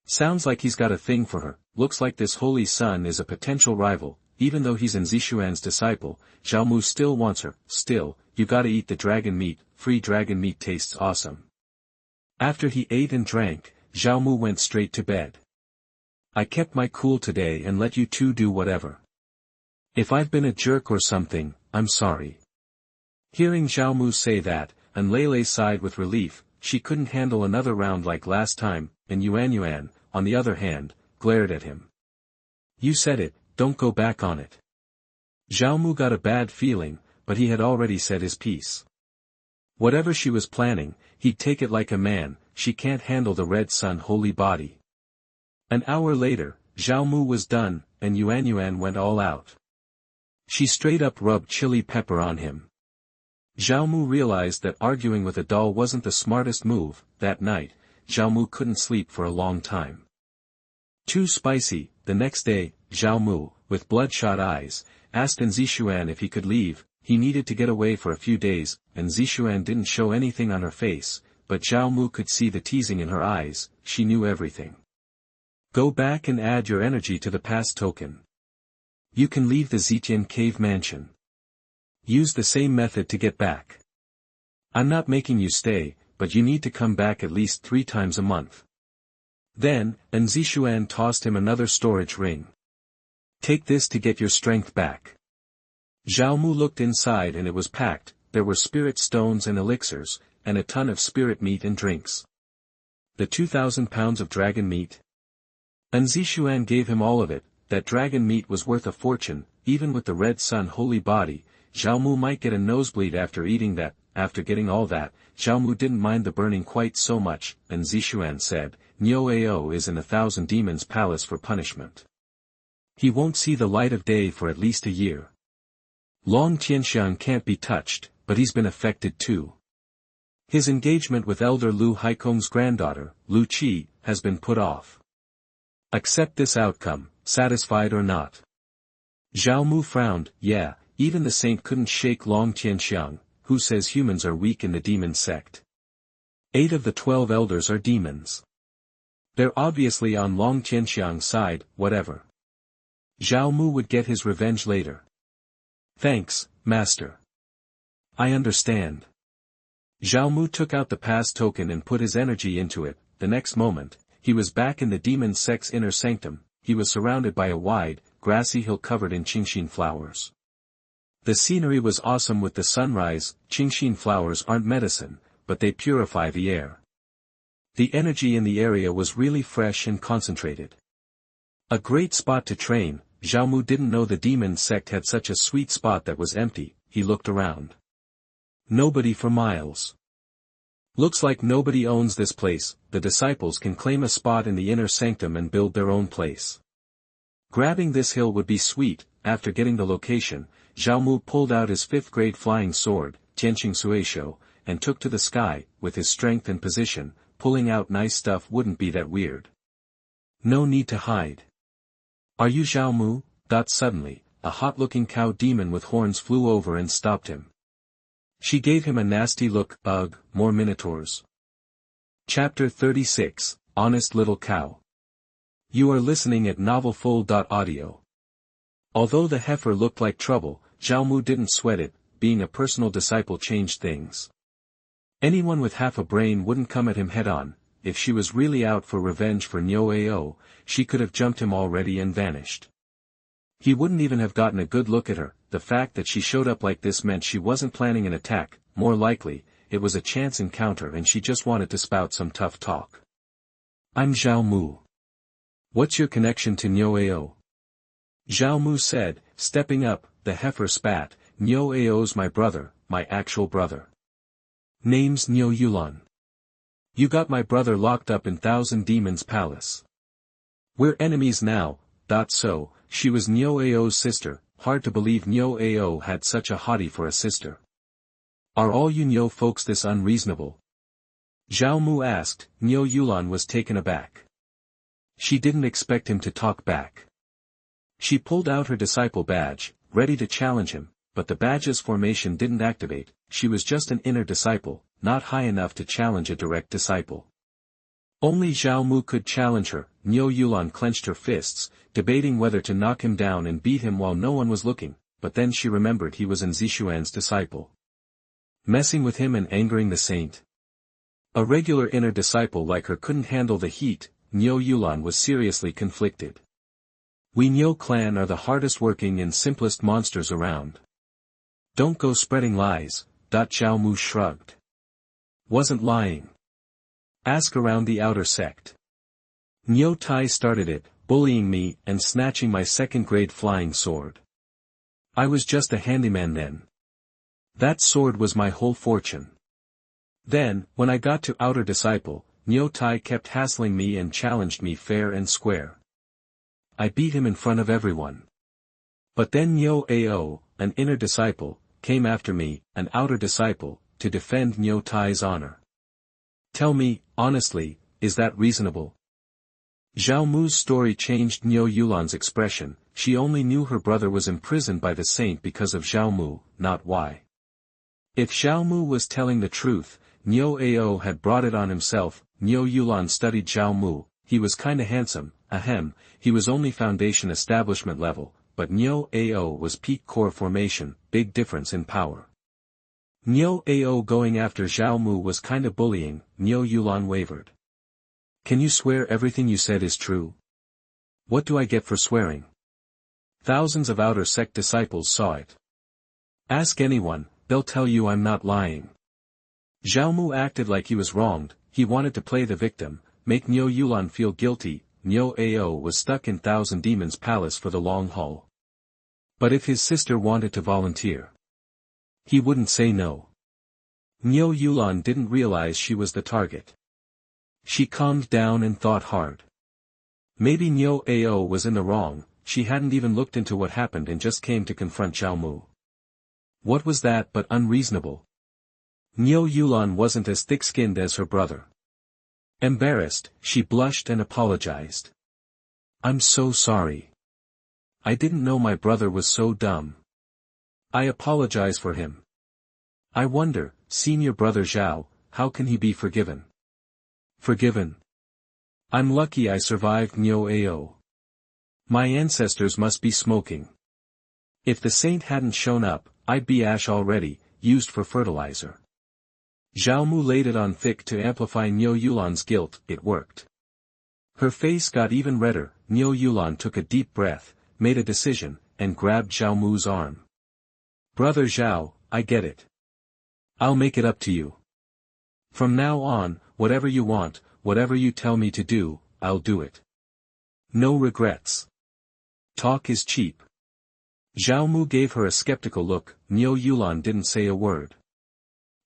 Sounds like he's got a thing for her. Looks like this Holy Sun is a potential rival. Even though he's Zishuan's disciple, Zhao Mu still wants her. Still, you gotta eat the dragon meat. Free dragon meat tastes awesome. After he ate and drank, Zhao Mu went straight to bed. I kept my cool today and let you two do whatever. If I've been a jerk or something, I'm sorry. Hearing Zhao Mu say that, and Lei sighed with relief. She couldn't handle another round like last time, and Yuan, on the other hand, glared at him. You said it, don't go back on it. Zhao Mu got a bad feeling, but he had already said his piece. Whatever she was planning, he'd take it like a man. She can't handle the red sun holy body. An hour later, Zhao Mu was done, and Yuan went all out. She straight up rubbed chili pepper on him. Zhao Mu realized that arguing with a doll wasn't the smartest move. That night, Zhao Mu couldn't sleep for a long time. Too spicy. The next day, Zhao Mu, with bloodshot eyes, asked Zishuan if he could leave. He needed to get away for a few days, and Zishuan didn't show anything on her face, but Zhao Mu could see the teasing in her eyes. She knew everything. Go back and add your energy to the past token. You can leave the Zitian cave mansion. Use the same method to get back. I'm not making you stay, but you need to come back at least 3 times a month. Then, Zishuan tossed him another storage ring. Take this to get your strength back. Zhao Mu looked inside and it was packed. There were spirit stones and elixirs, and a ton of spirit meat and drinks. The 2,000 pounds of dragon meat? Zishuan gave him all of it. That dragon meat was worth a fortune. Even with the red sun holy body, Zhao Mu might get a nosebleed after eating that. After getting all that, Zhao Mu didn't mind the burning quite so much, and Zishuan said, Niu Ao is in 1,000 Demons' Palace for punishment. He won't see the light of day for at least a year. Long Tianxiang can't be touched, but he's been affected too. His engagement with Elder Lu Haikong's granddaughter, Lu Qi, has been put off. Accept this outcome, satisfied or not. Zhao Mu frowned. Yeah, even the saint couldn't shake Long Tianxiang, who says humans are weak in the demon sect. 8 of the 12 elders are demons. They're obviously on Long Tianxiang's side, whatever. Zhao Mu would get his revenge later. Thanks, master. I understand. Zhao Mu took out the pass token and put his energy into it. The next moment, he was back in the demon sect's inner sanctum. He was surrounded by a wide, grassy hill covered in qingxin flowers. The scenery was awesome with the sunrise. Qingxin flowers aren't medicine, but they purify the air. The energy in the area was really fresh and concentrated. A great spot to train. Zhao Mu didn't know the demon sect had such a sweet spot that was empty. He looked around. Nobody for miles. Looks like nobody owns this place. The disciples can claim a spot in the inner sanctum and build their own place. Grabbing this hill would be sweet. After getting the location, Zhao Mu pulled out his 5th grade flying sword, Tianqing Suisho, and took to the sky. With his strength and position, pulling out nice stuff wouldn't be that weird. No need to hide. Are you Zhao Mu? Suddenly, a hot-looking cow demon with horns flew over and stopped him. She gave him a nasty look. Ugh, more minotaurs. Chapter 36, Honest Little Cow. You are listening at novelfull.audio. Although the heifer looked like trouble, Zhao Mu didn't sweat it. Being a personal disciple changed things. Anyone with half a brain wouldn't come at him head-on. If she was really out for revenge for Niu Ao, she could have jumped him already and vanished. He wouldn't even have gotten a good look at her. The fact that she showed up like this meant she wasn't planning an attack. More likely, it was a chance encounter and she just wanted to spout some tough talk. I'm Zhao Mu. What's your connection to Niu Ao? Zhao Mu said, stepping up. The heifer spat. Niu Ao's my brother, my actual brother. Name's Niu Yuan. You got my brother locked up in Thousand Demons Palace. We're enemies now. So, she was Niu Ao's sister. Hard to believe Niu Ao had such a hottie for a sister. Are all you Niu folks this unreasonable? Zhao Mu asked. Niu Yuan was taken aback. She didn't expect him to talk back. She pulled out her disciple badge, ready to challenge him, but the badge's formation didn't activate. She was just an inner disciple, not high enough to challenge a direct disciple. Only Zhao Mu could challenge her. Niu Yuan clenched her fists, debating whether to knock him down and beat him while no one was looking, but then she remembered he was Zishuan's disciple. Messing with him and angering the saint. A regular inner disciple like her couldn't handle the heat. Niu Yuan was seriously conflicted. We Niu clan are the hardest working and simplest monsters around. Don't go spreading lies. Zhao Mu shrugged. Wasn't lying. Ask around the outer sect. Niu Tai started it, bullying me and snatching my 2nd grade flying sword. I was just a handyman then. That sword was my whole fortune. Then, when I got to outer disciple, Niu Tai kept hassling me and challenged me fair and square. I beat him in front of everyone. But then Niu Ao, an inner disciple, came after me, an outer disciple, to defend Niu Tai's honor. Tell me, honestly, is that reasonable? Zhao Mu's story changed Niu Yulan's expression. She only knew her brother was imprisoned by the saint because of Zhao Mu, not why. If Zhao Mu was telling the truth, Niu Ao had brought it on himself. Niu Yulan studied Zhao Mu. He was kinda handsome. Ahem, he was only foundation establishment level, but Niu Ao was peak core formation. Big difference in power. Niu Ao going after Zhao Mu was kinda bullying. Niu Yulan wavered. Can you swear everything you said is true? What do I get for swearing? Thousands of outer sect disciples saw it. Ask anyone, they'll tell you I'm not lying. Zhao Mu acted like he was wronged. He wanted to play the victim, make Niu Yulan feel guilty. Niu Ao was stuck in Thousand Demons Palace for the long haul. But if his sister wanted to volunteer, he wouldn't say no. Niu Yulan didn't realize she was the target. She calmed down and thought hard. Maybe Niu Ao was in the wrong. She hadn't even looked into what happened and just came to confront Zhao Mu. What was that but unreasonable? Niu Yulan wasn't as thick-skinned as her brother. Embarrassed, she blushed and apologized. I'm so sorry. I didn't know my brother was so dumb. I apologize for him. I wonder, senior brother Zhao, how can he be forgiven? Forgiven? I'm lucky I survived Nyo Ao. My ancestors must be smoking. If the saint hadn't shown up, I'd be ash already, used for fertilizer. Zhao Mu laid it on thick to amplify Nyo Yulan's guilt. It worked. Her face got even redder. Nyo Yulan took a deep breath, made a decision, and grabbed Zhao Mu's arm. Brother Zhao, I get it. I'll make it up to you. From now on, whatever you want, whatever you tell me to do, I'll do it. No regrets. Talk is cheap. Zhao Mu gave her a skeptical look. Nyo Yulan didn't say a word.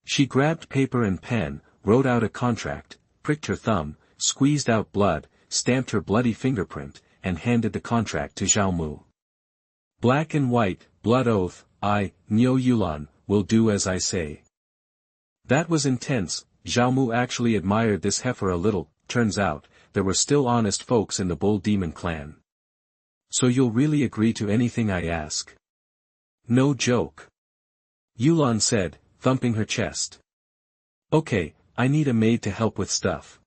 She grabbed paper and pen, wrote out a contract, pricked her thumb, squeezed out blood, stamped her bloody fingerprint, and handed the contract to Zhao Mu. Black and white, blood oath, I, Nyo Yulan, will do as I say. That was intense. Zhao Mu actually admired this heifer a little. Turns out, there were still honest folks in the Bull Demon clan. So you'll really agree to anything I ask? No joke. Yulan said, thumping her chest. Okay, I need a maid to help with stuff.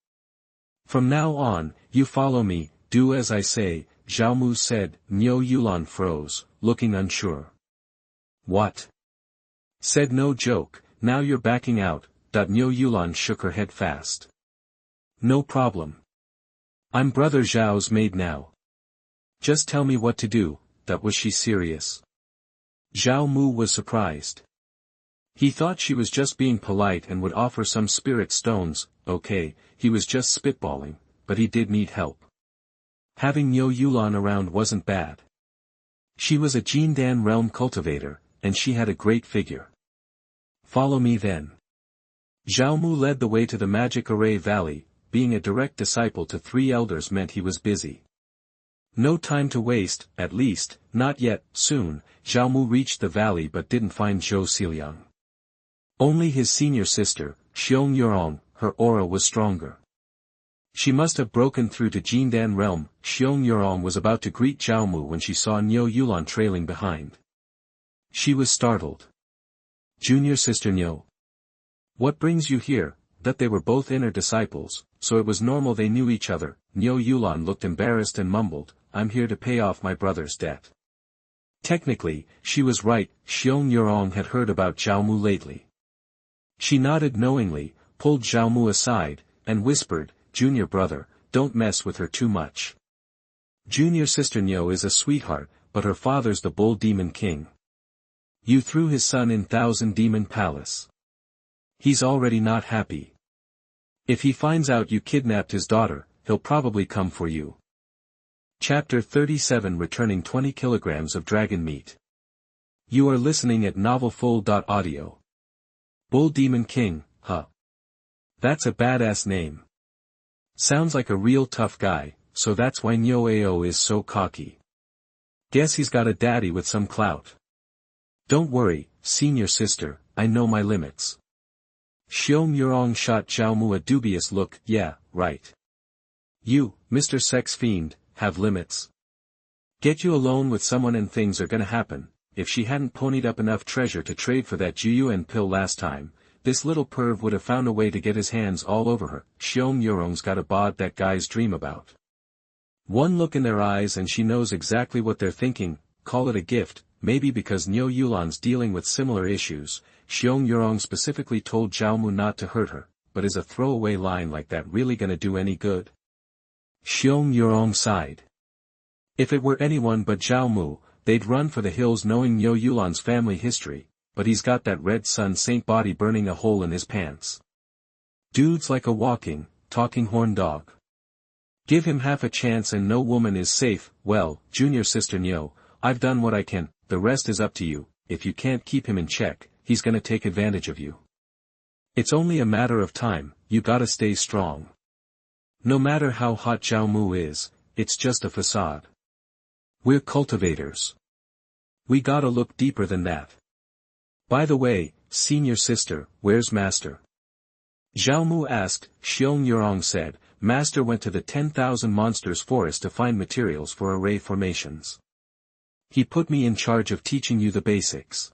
From now on, you follow me, do as I say, Zhao Mu said. Nyo Yulan froze, looking unsure. What? Said no joke, now you're backing out. Nyo Yulan shook her head fast. No problem. I'm brother Zhao's maid now. Just tell me what to do. Was she serious? Zhao Mu was surprised. He thought she was just being polite and would offer some spirit stones. Okay, he was just spitballing, but he did need help. Having Nyo Yulan around wasn't bad. She was a Jindan realm cultivator, and she had a great figure. Follow me then. Zhao Mu led the way to the Magic Array Valley. Being a direct disciple to 3 elders meant he was busy. No time to waste, at least, not yet. Soon, Zhao Mu reached the valley but didn't find Zhou Xiliang. Only his senior sister, Xiong Yurong. Her aura was stronger. She must have broken through to Jindan realm. Xiong Yurong was about to greet Zhao Mu when she saw Nyo Yulan trailing behind. She was startled. Junior sister Nyo. What brings you here? That they were both inner disciples, so it was normal they knew each other. Nyo Yulan looked embarrassed and mumbled, I'm here to pay off my brother's debt. Technically, she was right. Xiong Yurong had heard about Zhao Mu lately. She nodded knowingly, pulled Zhao Mu aside, and whispered, Junior brother, don't mess with her too much. Junior sister Nyo is a sweetheart, but her father's the Bull Demon King. You threw his son in Thousand Demon Palace. He's already not happy. If he finds out you kidnapped his daughter, he'll probably come for you. Chapter 37 Returning 20 kilograms of dragon meat. You are listening at novelfull.audio. Bull Demon King, huh? That's a badass name. Sounds like a real tough guy, so that's why Nyo Ao is so cocky. Guess he's got a daddy with some clout. Don't worry, senior sister, I know my limits. Xiong Yurong shot Zhao Mu a dubious look. Yeah, right. You, Mr. Sex Fiend, have limits. Get you alone with someone and things are gonna happen. If she hadn't ponied up enough treasure to trade for that Yuan pill last time, this little perv would have found a way to get his hands all over her. Xiong Yurong's got a bod that guys dream about. One look in their eyes and she knows exactly what they're thinking. Call it a gift, maybe because Nyo Yulan's dealing with similar issues. Xiong Yurong specifically told Zhao Mu not to hurt her, but is a throwaway line like that really gonna do any good? Xiong Yurong sighed. If it were anyone but Zhao Mu, they'd run for the hills knowing Nyo Yulan's family history, but he's got that red sun saint body burning a hole in his pants. Dude's like a walking, talking horn dog. Give him half a chance and no woman is safe. Well, junior sister Nyo, I've done what I can, the rest is up to you. If you can't keep him in check, he's gonna take advantage of you. It's only a matter of time, you gotta stay strong. No matter how hot Zhao Mu is, it's just a facade. We're cultivators. We gotta look deeper than that. By the way, senior sister, where's Master? Zhao Mu asked. Xiong Yurong said, Master went to the 10,000 monsters forest to find materials for array formations. He put me in charge of teaching you the basics.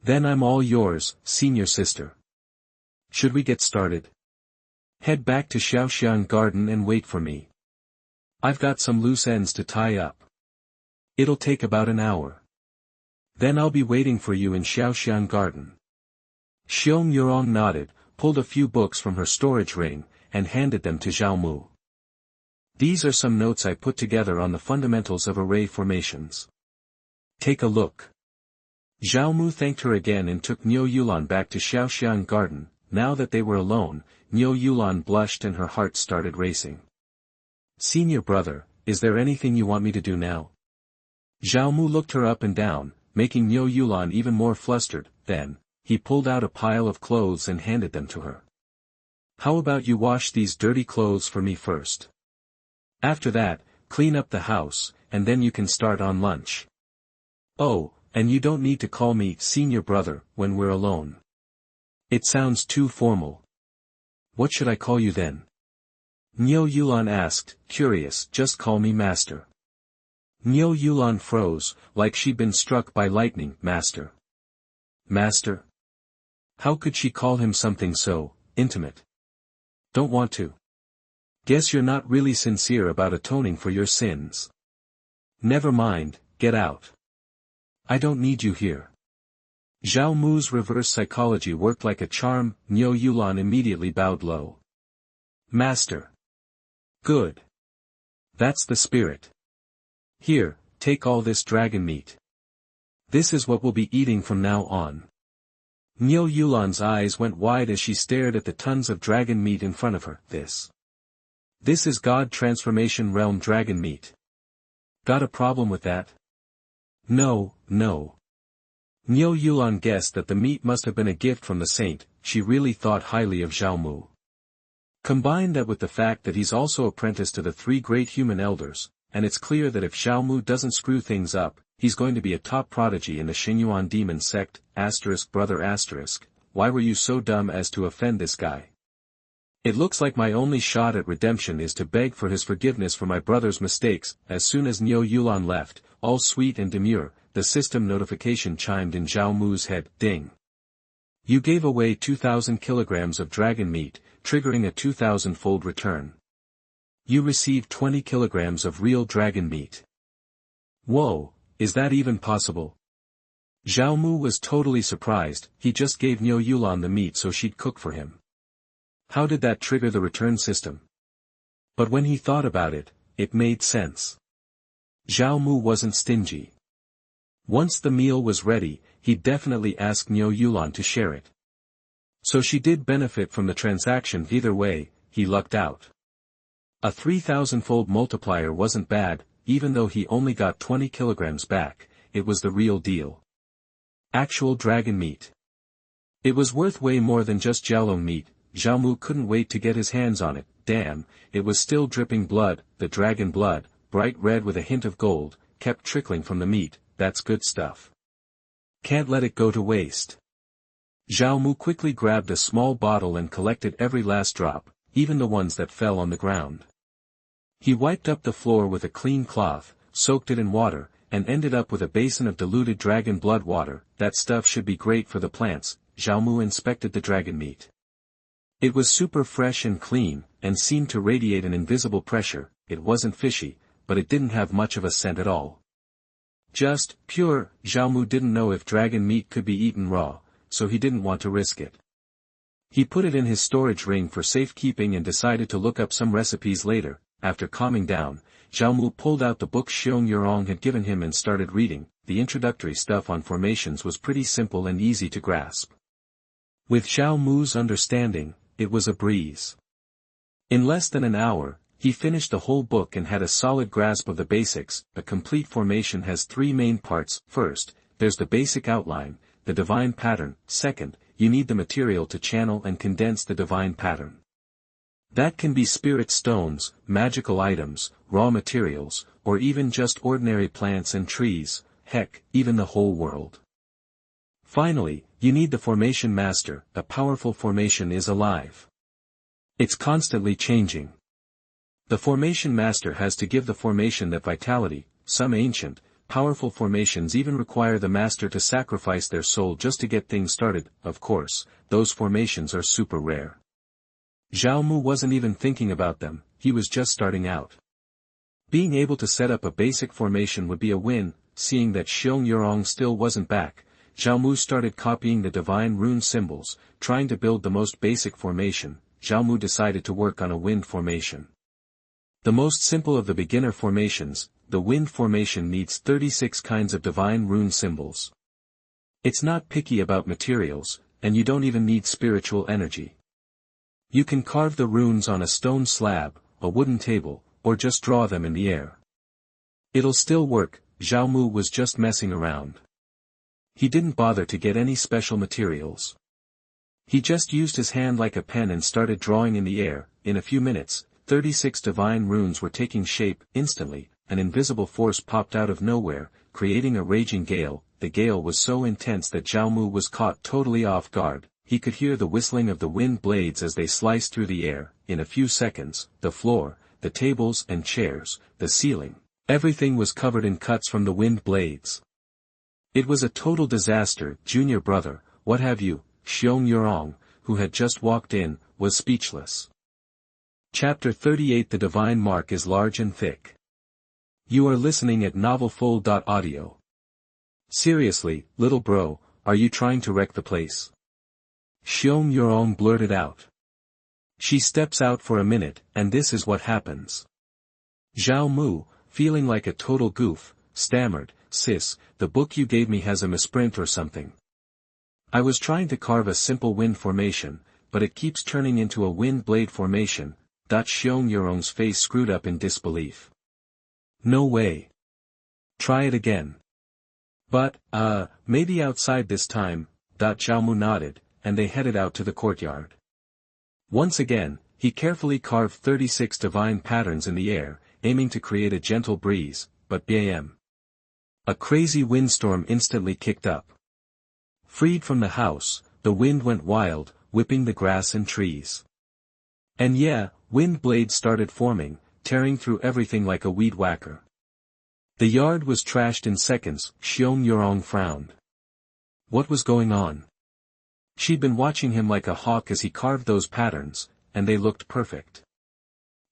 Then I'm all yours, senior sister. Should we get started? Head back to Shengyuan Garden and wait for me. I've got some loose ends to tie up. It'll take about an hour. Then I'll be waiting for you in Shengyuan Garden. Yuan nodded, pulled a few books from her storage ring, and handed them to Zhao Mu. These are some notes I put together on the fundamentals of array formations. Take a look. Zhao Mu thanked her again and took Yuan back to Shengyuan Garden. Now that they were alone, Yuan blushed and her heart started racing. Senior brother, is there anything you want me to do now? Zhao Mu looked her up and down, making Yuan even more flustered. Then, he pulled out a pile of clothes and handed them to her. How about you wash these dirty clothes for me first? After that, clean up the house, and then you can start on lunch. Oh, and you don't need to call me senior brother when we're alone. It sounds too formal. What should I call you then? Yuan asked, curious. Just call me master. Yuan froze, like she'd been struck by lightning. Master. Master? How could she call him something so intimate? Don't want to. Guess you're not really sincere about atoning for your sins. Never mind, get out. I don't need you here. Zhao Mu's reverse psychology worked like a charm. Yuan immediately bowed low. Master. Good. That's the spirit. Here, take all this dragon meat. This is what we'll be eating from now on. Yuan's eyes went wide as she stared at the tons of dragon meat in front of her. This is God Transformation Realm dragon meat. Got a problem with that? No. Yuan guessed that the meat must have been a gift from the saint. She really thought highly of Zhao Mu. Combine that with the fact that he's also apprenticed to the three great human elders, and it's clear that if Zhao Mu doesn't screw things up, he's going to be a top prodigy in the Shengyuan Demon Sect. Brother. Why were you so dumb as to offend this guy? It looks like my only shot at redemption is to beg for his forgiveness for my brother's mistakes. As soon as Yuan left, all sweet and demure, the system notification chimed in Zhao Mu's head. Ding. You gave away 2,000 kilograms of dragon meat, triggering a 2,000-fold return. You received 20 kilograms of real dragon meat. Whoa, is that even possible? Zhao Mu was totally surprised. He just gave Yuan the meat so she'd cook for him. How did that trigger the return system? But when he thought about it, it made sense. Zhao Mu wasn't stingy. Once the meal was ready, he'd definitely ask Yuan to share it. So she did benefit from the transaction. Either way, he lucked out. A 3,000-fold multiplier wasn't bad. Even though he only got 20 kilograms back, it was the real deal. Actual dragon meat. It was worth way more than just Jiaolong meat. Zhao Mu couldn't wait to get his hands on it. Damn, it was still dripping blood. The dragon blood, bright red with a hint of gold, kept trickling from the meat. That's good stuff. Can't let it go to waste. Zhao Mu quickly grabbed a small bottle and collected every last drop, even the ones that fell on the ground. He wiped up the floor with a clean cloth, soaked it in water, and ended up with a basin of diluted dragon blood water. That stuff should be great for the plants. Zhao Mu inspected the dragon meat. It was super fresh and clean, and seemed to radiate an invisible pressure. It wasn't fishy, but it didn't have much of a scent at all. Just pure. Zhao Mu didn't know if dragon meat could be eaten raw, so he didn't want to risk it. He put it in his storage ring for safekeeping and decided to look up some recipes later. After calming down, Zhao Mu pulled out the book Shengyuan had given him and started reading. The introductory stuff on formations was pretty simple and easy to grasp. With Zhao Mu's understanding, it was a breeze. In less than an hour, he finished the whole book and had a solid grasp of the basics. A complete formation has three main parts. First, there's the basic outline, the divine pattern. Second, you need the material to channel and condense the divine pattern. That can be spirit stones, magical items, raw materials, or even just ordinary plants and trees, heck, even the whole world. Finally, you need the formation master. A powerful formation is alive. It's constantly changing. The formation master has to give the formation that vitality. Some ancient, powerful formations even require the master to sacrifice their soul just to get things started. Of course, those formations are super rare. Zhao Mu wasn't even thinking about them, he was just starting out. Being able to set up a basic formation would be a win. Seeing that Shengyuan still wasn't back, Zhao Mu started copying the divine rune symbols, trying to build the most basic formation. Zhao Mu decided to work on a wind formation. The most simple of the beginner formations, the wind formation needs 36 kinds of divine rune symbols. It's not picky about materials, and you don't even need spiritual energy. You can carve the runes on a stone slab, a wooden table, or just draw them in the air. It'll still work. Zhao Mu was just messing around. He didn't bother to get any special materials. He just used his hand like a pen and started drawing in the air. In a few minutes, 36 divine runes were taking shape. Instantly, an invisible force popped out of nowhere, creating a raging gale. The gale was so intense that Zhao Mu was caught totally off guard. He could hear the whistling of the wind blades as they sliced through the air. In a few seconds, the floor, the tables and chairs, the ceiling, everything was covered in cuts from the wind blades. It was a total disaster. Junior brother, what have you? Shengyuan, who had just walked in, was speechless. Chapter 38. The divine mark is large and thick. You are listening at novelfull.audio. Seriously, little bro, are you trying to wreck the place? Shengyuan blurted out. She steps out for a minute, and this is what happens. Zhao Mu, feeling like a total goof, stammered, "Sis, the book you gave me has a misprint or something. I was trying to carve a simple wind formation, but it keeps turning into a wind blade formation." Shengyuan's face screwed up in disbelief. "No way. Try it again." "But, maybe outside this time." Zhao Mu nodded, and they headed out to the courtyard. Once again, he carefully carved 36 divine patterns in the air, aiming to create a gentle breeze, but bam! A crazy windstorm instantly kicked up. Freed from the house, the wind went wild, whipping the grass and trees. And yeah, wind blades started forming, tearing through everything like a weed whacker. The yard was trashed in seconds. Shengyuan frowned. What was going on? She'd been watching him like a hawk as he carved those patterns, and they looked perfect.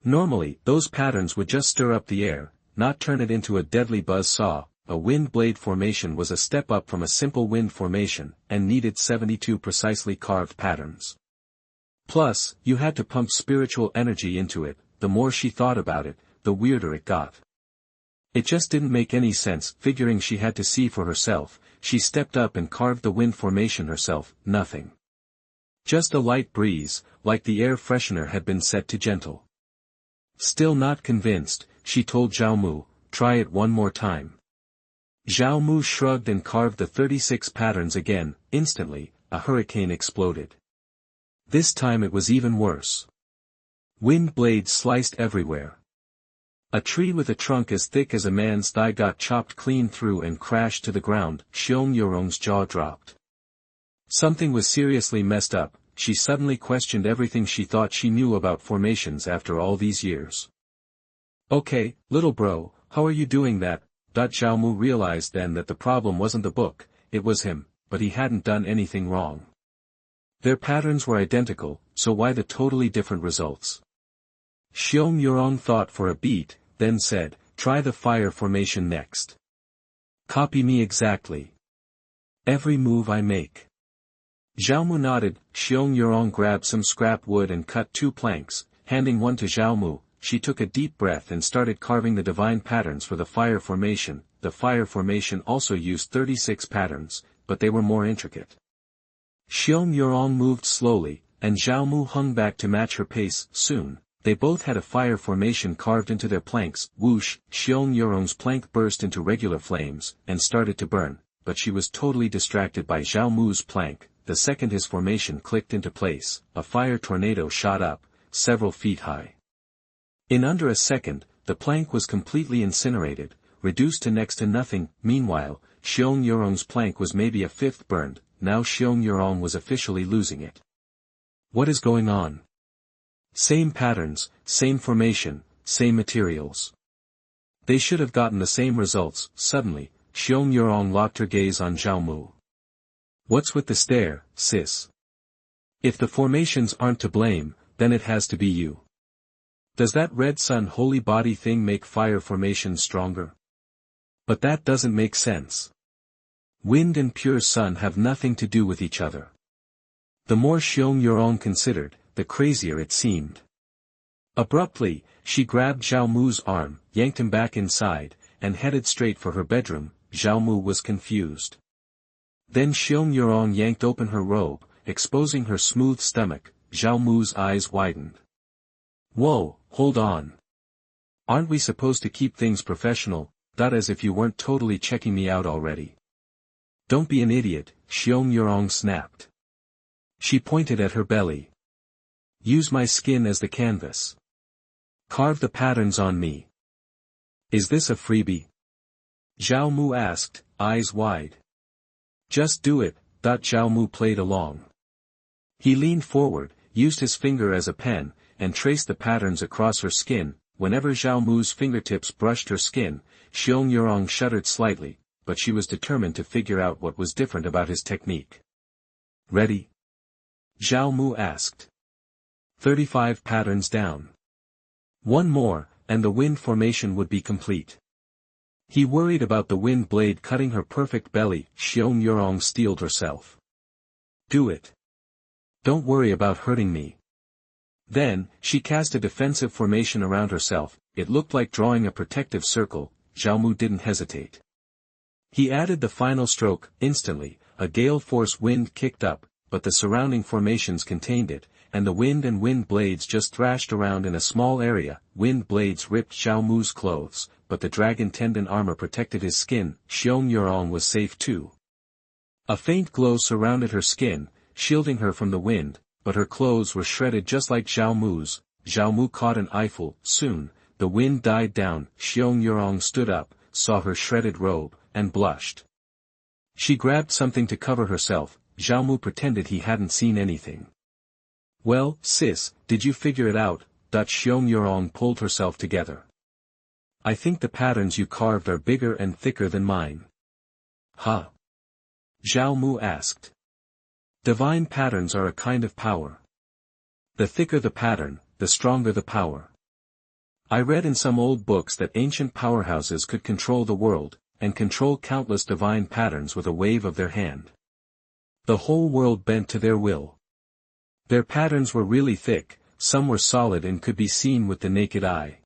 Normally, those patterns would just stir up the air, not turn it into a deadly buzz saw. A wind blade formation was a step up from a simple wind formation, and needed 72 precisely carved patterns. Plus, you had to pump spiritual energy into it. The more she thought about it, the weirder it got. It just didn't make any sense. Figuring she had to see for herself, she stepped up and carved the wind formation herself. Nothing. Just a light breeze, like the air freshener had been set to gentle. Still not convinced, she told Zhao Mu, "Try it one more time." Zhao Mu shrugged and carved the 36 patterns again. Instantly, a hurricane exploded. This time it was even worse. Wind blades sliced everywhere. A tree with a trunk as thick as a man's thigh got chopped clean through and crashed to the ground. Shengyuan's jaw dropped. Something was seriously messed up. She suddenly questioned everything she thought she knew about formations after all these years. "Okay, little bro, how are you doing that?" Zhao Mu realized then that the problem wasn't the book, it was him, but he hadn't done anything wrong. Their patterns were identical, so why the totally different results? Shengyuan thought for a beat, then said, "Try the fire formation next. Copy me exactly. Every move I make." Zhao Mu nodded. Shengyuan grabbed some scrap wood and cut 2 planks, handing one to Zhao Mu. She took a deep breath and started carving the divine patterns for the fire formation. The fire formation also used 36 patterns, but they were more intricate. Shengyuan moved slowly, and Zhao Mu hung back to match her pace. Soon, they both had a fire formation carved into their planks. Whoosh! Shengyuan's plank burst into regular flames, and started to burn, but she was totally distracted by Zhao Mu's plank. The second his formation clicked into place, a fire tornado shot up, several feet high. In under a second, the plank was completely incinerated, reduced to next to nothing. Meanwhile, Shengyuan's plank was maybe a fifth burned. Now Shengyuan was officially losing it. What is going on? Same patterns, same formation, same materials. They should have gotten the same results. Suddenly, Shengyuan locked her gaze on Zhao Mu. What's with the stare, sis? If the formations aren't to blame, then it has to be you. Does that red sun holy body thing make fire formations stronger? But that doesn't make sense. Wind and pure sun have nothing to do with each other. The more Shengyuan considered, the crazier it seemed. Abruptly, she grabbed Zhao Mu's arm, yanked him back inside, and headed straight for her bedroom. Zhao Mu was confused. Then Shengyuan yanked open her robe, exposing her smooth stomach. Zhao Mu's eyes widened. Whoa, hold on. Aren't we supposed to keep things professional? That as if you weren't totally checking me out already. Don't be an idiot, Shengyuan snapped. She pointed at her belly. Use my skin as the canvas. Carve the patterns on me. Is this a freebie? Zhao Mu asked, eyes wide. Just do it. Zhao Mu played along. He leaned forward, used his finger as a pen, and traced the patterns across her skin. Whenever Zhao Mu's fingertips brushed her skin, Shengyuan shuddered slightly, but she was determined to figure out what was different about his technique. Ready? Zhao Mu asked. 35 patterns down. One more, and the wind formation would be complete. He worried about the wind blade cutting her perfect belly. Shengyuan steeled herself. Do it. Don't worry about hurting me. Then, she cast a defensive formation around herself. It looked like drawing a protective circle. Zhao Mu didn't hesitate. He added the final stroke. Instantly, a gale-force wind kicked up, but the surrounding formations contained it, and the wind and wind blades just thrashed around in a small area. Wind blades ripped Zhao Mu's clothes, but the dragon tendon armor protected his skin. Shengyuan was safe too. A faint glow surrounded her skin, shielding her from the wind, but her clothes were shredded just like Zhao Mu's. Zhao Mu caught an eyeful. Soon, the wind died down. Shengyuan stood up, saw her shredded robe, and blushed. She grabbed something to cover herself. Zhao Mu pretended he hadn't seen anything. Well, sis, did you figure it out? Shengyuan pulled herself together. I think the patterns you carved are bigger and thicker than mine. Huh? Zhao Mu asked. Divine patterns are a kind of power. The thicker the pattern, the stronger the power. I read in some old books that ancient powerhouses could control the world, and control countless divine patterns with a wave of their hand. The whole world bent to their will. Their patterns were really thick, some were solid and could be seen with the naked eye.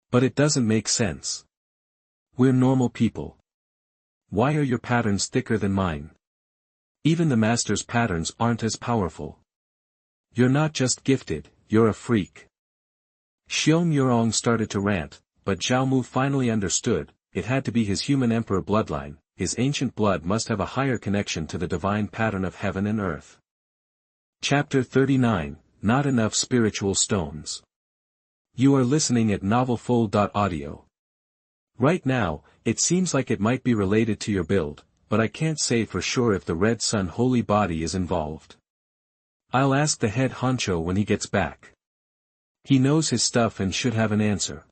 But it doesn't make sense. We're normal people. Why are your patterns thicker than mine? Even the master's patterns aren't as powerful. You're not just gifted, you're a freak. Shengyuan started to rant, but Zhao Mu finally understood. It had to be his human emperor bloodline. His ancient blood must have a higher connection to the divine pattern of heaven and earth. Chapter 39, Not Enough Spiritual Stones. You are listening at novelfull.audio. Right now, it seems like it might be related to your build, but I can't say for sure if the Red Sun holy body is involved. I'll ask the head honcho when he gets back. He knows his stuff and should have an answer.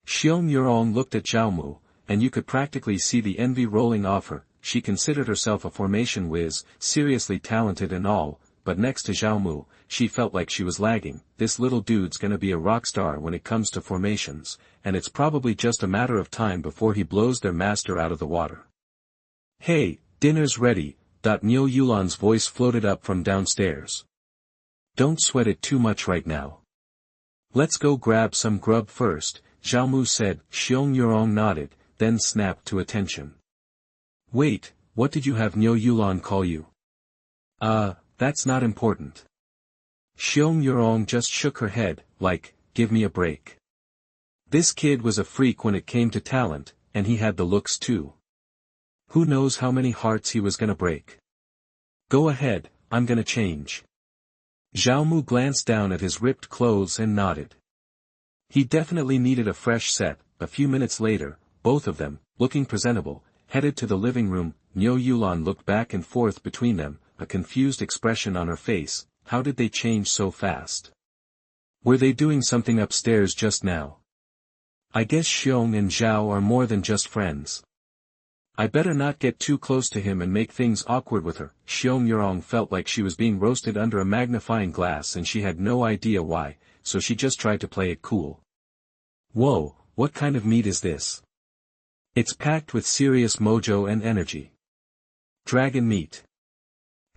Shengyuan looked at Zhao Mu, and you could practically see the envy rolling off her. She considered herself a formation whiz, seriously talented and all, but next to Zhao Mu, she felt like she was lagging. This little dude's gonna be a rock star when it comes to formations, and it's probably just a matter of time before he blows their master out of the water. Hey, dinner's ready. Niu Yulan's voice floated up from downstairs. Don't sweat it too much right now. Let's go grab some grub first, Zhao Mu said. Shengyuan nodded, then snapped to attention. Wait, what did you have Niu Yulan call you? That's not important. Shengyuan just shook her head, like, give me a break. This kid was a freak when it came to talent, and he had the looks too. Who knows how many hearts he was gonna break. Go ahead, I'm gonna change. Zhao Mu glanced down at his ripped clothes and nodded. He definitely needed a fresh set. A few minutes later, both of them, looking presentable, headed to the living room. Niu Yulan looked back and forth between them, a confused expression on her face. How did they change so fast? Were they doing something upstairs just now? I guess Xiong and Zhao are more than just friends. I better not get too close to him and make things awkward with her. Xiong Yurong felt like she was being roasted under a magnifying glass and she had no idea why, so she just tried to play it cool. Whoa, what kind of meat is this? It's packed with serious mojo and energy. Dragon meat.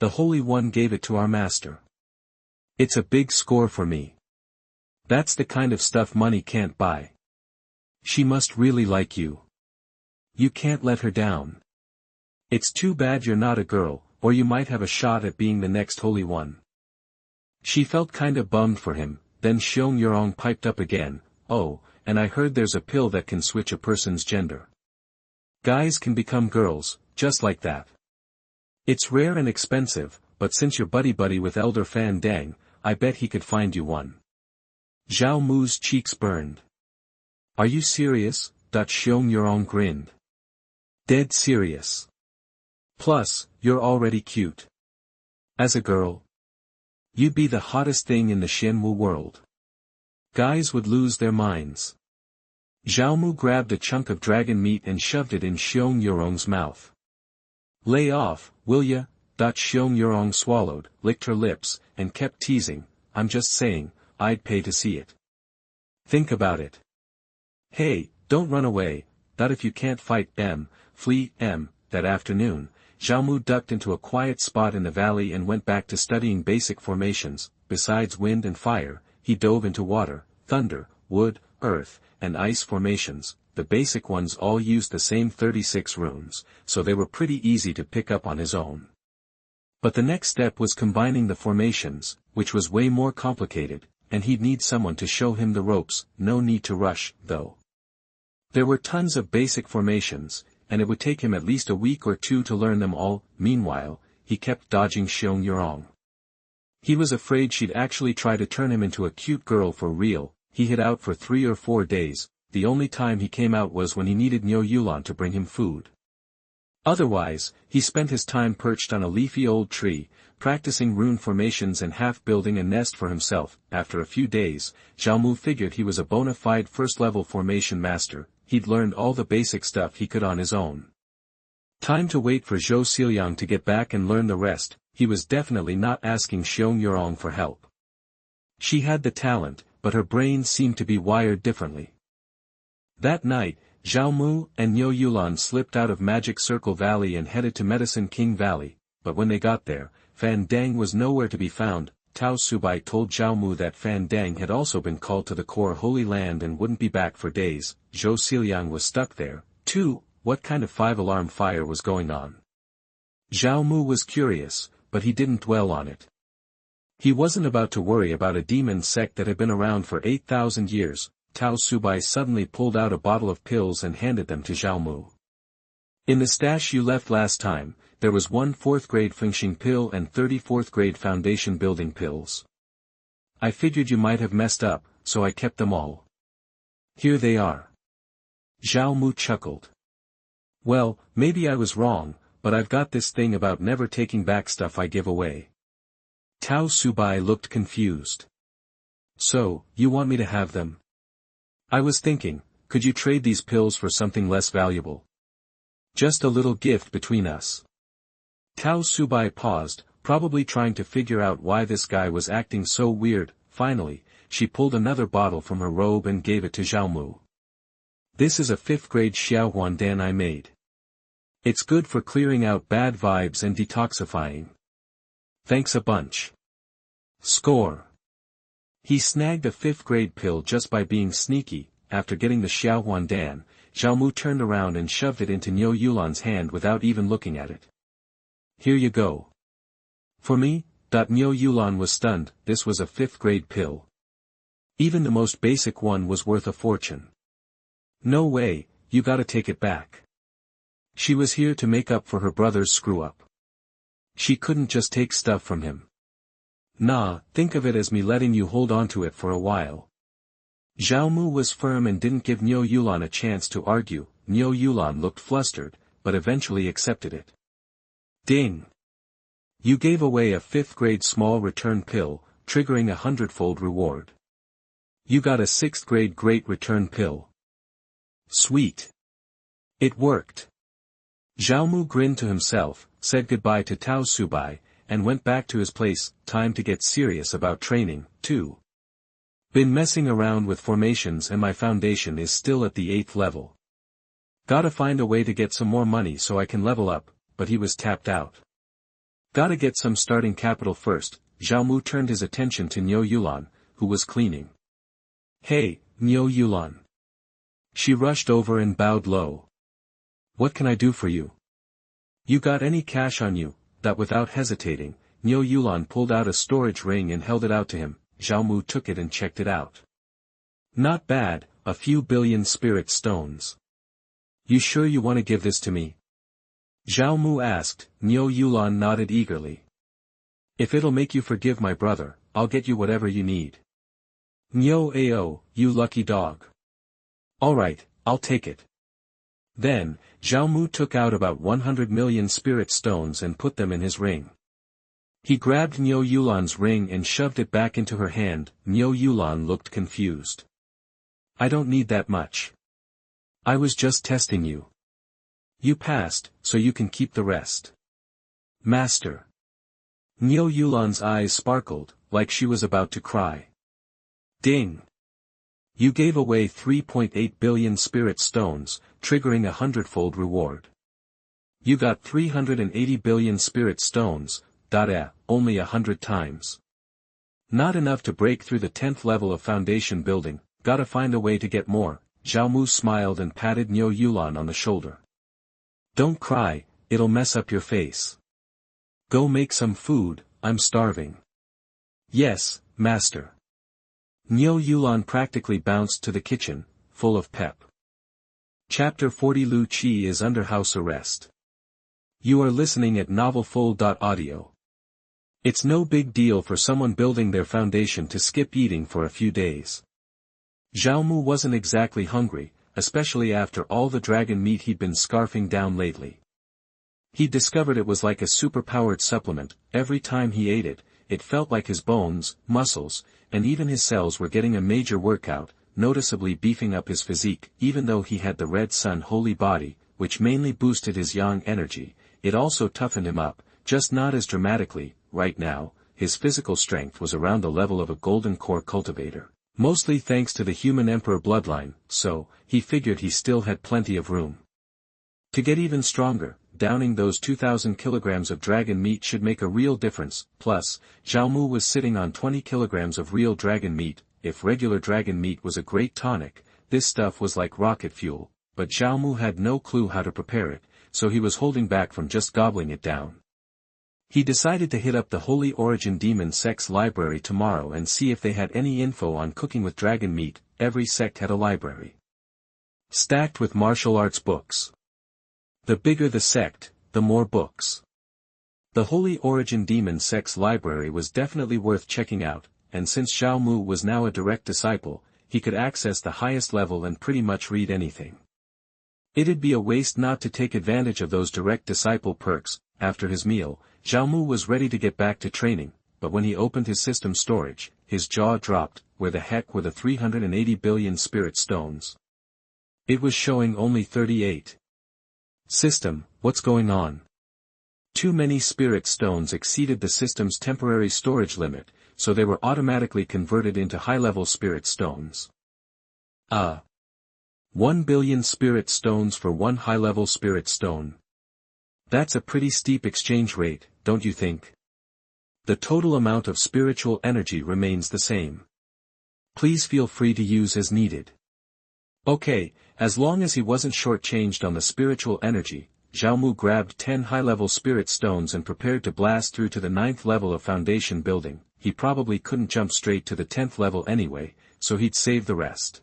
The Holy One gave it to our master. It's a big score for me. That's the kind of stuff money can't buy. She must really like you. You can't let her down. It's too bad you're not a girl, or you might have a shot at being the next Holy One. She felt kinda bummed for him, then Xiong Yurong piped up again, oh, and I heard there's a pill that can switch a person's gender. Guys can become girls, just like that. It's rare and expensive, but since you're buddy-buddy with Elder Fan Dang, I bet he could find you one. Zhao Mu's cheeks burned. Are you serious? Xiong Yurong grinned. Dead serious. Plus, you're already cute. As a girl, you'd be the hottest thing in the Shenwu world. Guys would lose their minds. Zhao Mu grabbed a chunk of dragon meat and shoved it in Xiong Yurong's mouth. Lay off, will ya? Xiong Yurong swallowed, licked her lips, and kept teasing, I'm just saying, I'd pay to see it. Think about it. Hey, don't run away, if you can't fight flee that afternoon, Zhao Mu ducked into a quiet spot in the valley and went back to studying basic formations. Besides wind and fire, he dove into water, thunder, wood, earth, and ice formations. The basic ones all used the same 36 runes, so they were pretty easy to pick up on his own. But the next step was combining the formations, which was way more complicated, and he'd need someone to show him the ropes. No need to rush, though. There were tons of basic formations, and it would take him at least a week or two to learn them all. Meanwhile, he kept dodging Xiong Yurong. He was afraid she'd actually try to turn him into a cute girl for real. He hid out for 3 or 4 days, the only time he came out was when he needed Niu Yulan to bring him food. Otherwise, he spent his time perched on a leafy old tree, practicing rune formations and half-building a nest for himself. After a few days, Zhao Mu figured he was a bona fide first-level formation master. He'd learned all the basic stuff he could on his own. Time to wait for Zhou Xiliang to get back and learn the rest. He was definitely not asking Xiong Yurong for help. She had the talent, but her brain seemed to be wired differently. That night, Zhao Mu and Niu Yulan slipped out of Magic Circle Valley and headed to Medicine King Valley, but when they got there, Fan Dang was nowhere to be found. Tao Subai told Zhao Mu that Fan Dang had also been called to the core Holy Land and wouldn't be back for days. Zhou Xiliang was stuck there, too. What kind of 5-alarm fire was going on? Zhao Mu was curious, but he didn't dwell on it. He wasn't about to worry about a demon sect that had been around for 8,000 years. Tao Subai suddenly pulled out a bottle of pills and handed them to Zhao Mu. In the stash you left last time, there was 1 4th-grade Fengxing pill and 30 4th-grade foundation building pills. I figured you might have messed up, so I kept them all. Here they are. Zhao Mu chuckled. Well, maybe I was wrong, but I've got this thing about never taking back stuff I give away. Tao Subai looked confused. So, you want me to have them? I was thinking, could you trade these pills for something less valuable? Just a little gift between us. Tao Subai paused, probably trying to figure out why this guy was acting so weird. Finally, she pulled another bottle from her robe and gave it to Zhao Mu. This is a 5th-grade Xiaohuan Dan I made. It's good for clearing out bad vibes and detoxifying. Thanks a bunch. Score. He snagged a 5th-grade pill just by being sneaky. After getting the Xiaohuan Dan, Zhao Mu turned around and shoved it into Niu Yulan's hand without even looking at it. Here you go. For me? Niu Yulan was stunned. This was a 5th-grade pill. Even the most basic one was worth a fortune. No way, you gotta take it back. She was here to make up for her brother's screw-up. She couldn't just take stuff from him. Nah, think of it as me letting you hold on to it for a while. Zhao Mu was firm and didn't give Niu Yulan a chance to argue. Niu Yulan looked flustered, but eventually accepted it. Ding! You gave away a 5th-grade small return pill, triggering a 100-fold reward. You got a 6th-grade great return pill. Sweet. It worked. Zhao Mu grinned to himself, said goodbye to Tao Subai, and went back to his place. Time to get serious about training, too. Been messing around with formations and my foundation is still at the 8th level. Gotta find a way to get some more money so I can level up, but he was tapped out. Gotta get some starting capital first. Zhao Mu turned his attention to Niu Yulan, who was cleaning. Hey, Niu Yulan. She rushed over and bowed low. What can I do for you? You got any cash on you? That without hesitating, Niu Yulan pulled out a storage ring and held it out to him. Zhao Mu took it and checked it out. Not bad, a few billion spirit stones. You sure you want to give this to me? Zhao Mu asked. Niu Yulan nodded eagerly. If it'll make you forgive my brother, I'll get you whatever you need. Niu Ao, you lucky dog. Alright, I'll take it. Then, Zhao Mu took out about 100 million spirit stones and put them in his ring. He grabbed Niu Yulan's ring and shoved it back into her hand. Niu Yulan looked confused. I don't need that much. I was just testing you. You passed, so you can keep the rest. Master. Niu Yulan's eyes sparkled, like she was about to cry. Ding. You gave away 3.8 billion spirit stones, triggering a 100-fold reward. You got 380 billion spirit stones, only 100 times. Not enough to break through the 10th level of foundation building, gotta find a way to get more. Zhao Mu smiled and patted Niu Yulan on the shoulder. Don't cry, it'll mess up your face. Go make some food, I'm starving. Yes, master. Niu Yulan practically bounced to the kitchen, full of pep. Chapter 40 Lu Qi is under house arrest. You are listening at novelfull.audio. It's no big deal for someone building their foundation to skip eating for a few days. Zhao Mu wasn't exactly hungry, especially after all the dragon meat he'd been scarfing down lately. He discovered it was like a super-powered supplement. Every time he ate it, it felt like his bones, muscles, and even his cells were getting a major workout, noticeably beefing up his physique. Even though he had the red sun holy body, which mainly boosted his yang energy, it also toughened him up, just not as dramatically. Right now, his physical strength was around the level of a golden core cultivator, mostly thanks to the human emperor bloodline, so, he figured he still had plenty of room to get even stronger. Downing those 2,000 kilograms of dragon meat should make a real difference. Plus, Zhao Mu was sitting on 20 kilograms of real dragon meat. If regular dragon meat was a great tonic, this stuff was like rocket fuel, but Zhao Mu had no clue how to prepare it, so he was holding back from just gobbling it down. He decided to hit up the Holy Origin Demon Sect's library tomorrow and see if they had any info on cooking with dragon meat. Every sect had a library stacked with martial arts books. The bigger the sect, the more books. The Holy Origin Demon Sect's library was definitely worth checking out, and since Zhao Mu was now a direct disciple, he could access the highest level and pretty much read anything. It'd be a waste not to take advantage of those direct disciple perks. After his meal, Zhao Mu was ready to get back to training, but when he opened his system storage, his jaw dropped. Where the heck were the 380 billion spirit stones? It was showing only 38. System, what's going on? Too many spirit stones exceeded the system's temporary storage limit, so they were automatically converted into high-level spirit stones. 1 billion spirit stones for one high-level spirit stone. That's a pretty steep exchange rate, don't you think? The total amount of spiritual energy remains the same. Please feel free to use as needed. Okay, as long as he wasn't shortchanged on the spiritual energy, Zhao Mu grabbed 10 high-level spirit stones and prepared to blast through to the 9th level of foundation building. He probably couldn't jump straight to the 10th level anyway, so he'd save the rest.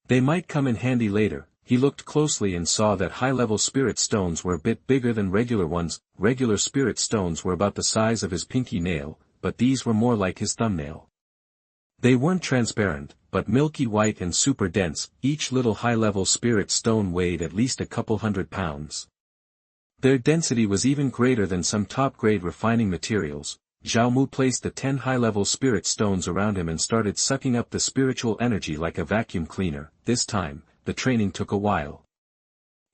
They might come in handy later. He looked closely and saw that high-level spirit stones were a bit bigger than regular ones. Regular spirit stones were about the size of his pinky nail, but these were more like his thumbnail. They weren't transparent, but milky white and super dense. Each little high-level spirit stone weighed at least a couple 100 pounds. Their density was even greater than some top-grade refining materials. Zhao Mu placed the 10 high-level spirit stones around him and started sucking up the spiritual energy like a vacuum cleaner. This time, the training took a while.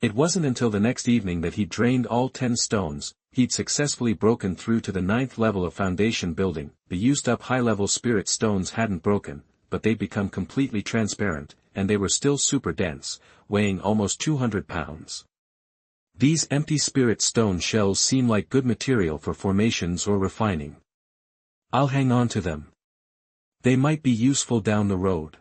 It wasn't until the next evening that he'd drained all 10 stones. He'd successfully broken through to the 9th level of foundation building. The used-up high-level spirit stones hadn't broken, but they'd become completely transparent, and they were still super dense, weighing almost 200 pounds. These empty spirit stone shells seem like good material for formations or refining. I'll hang on to them. They might be useful down the road.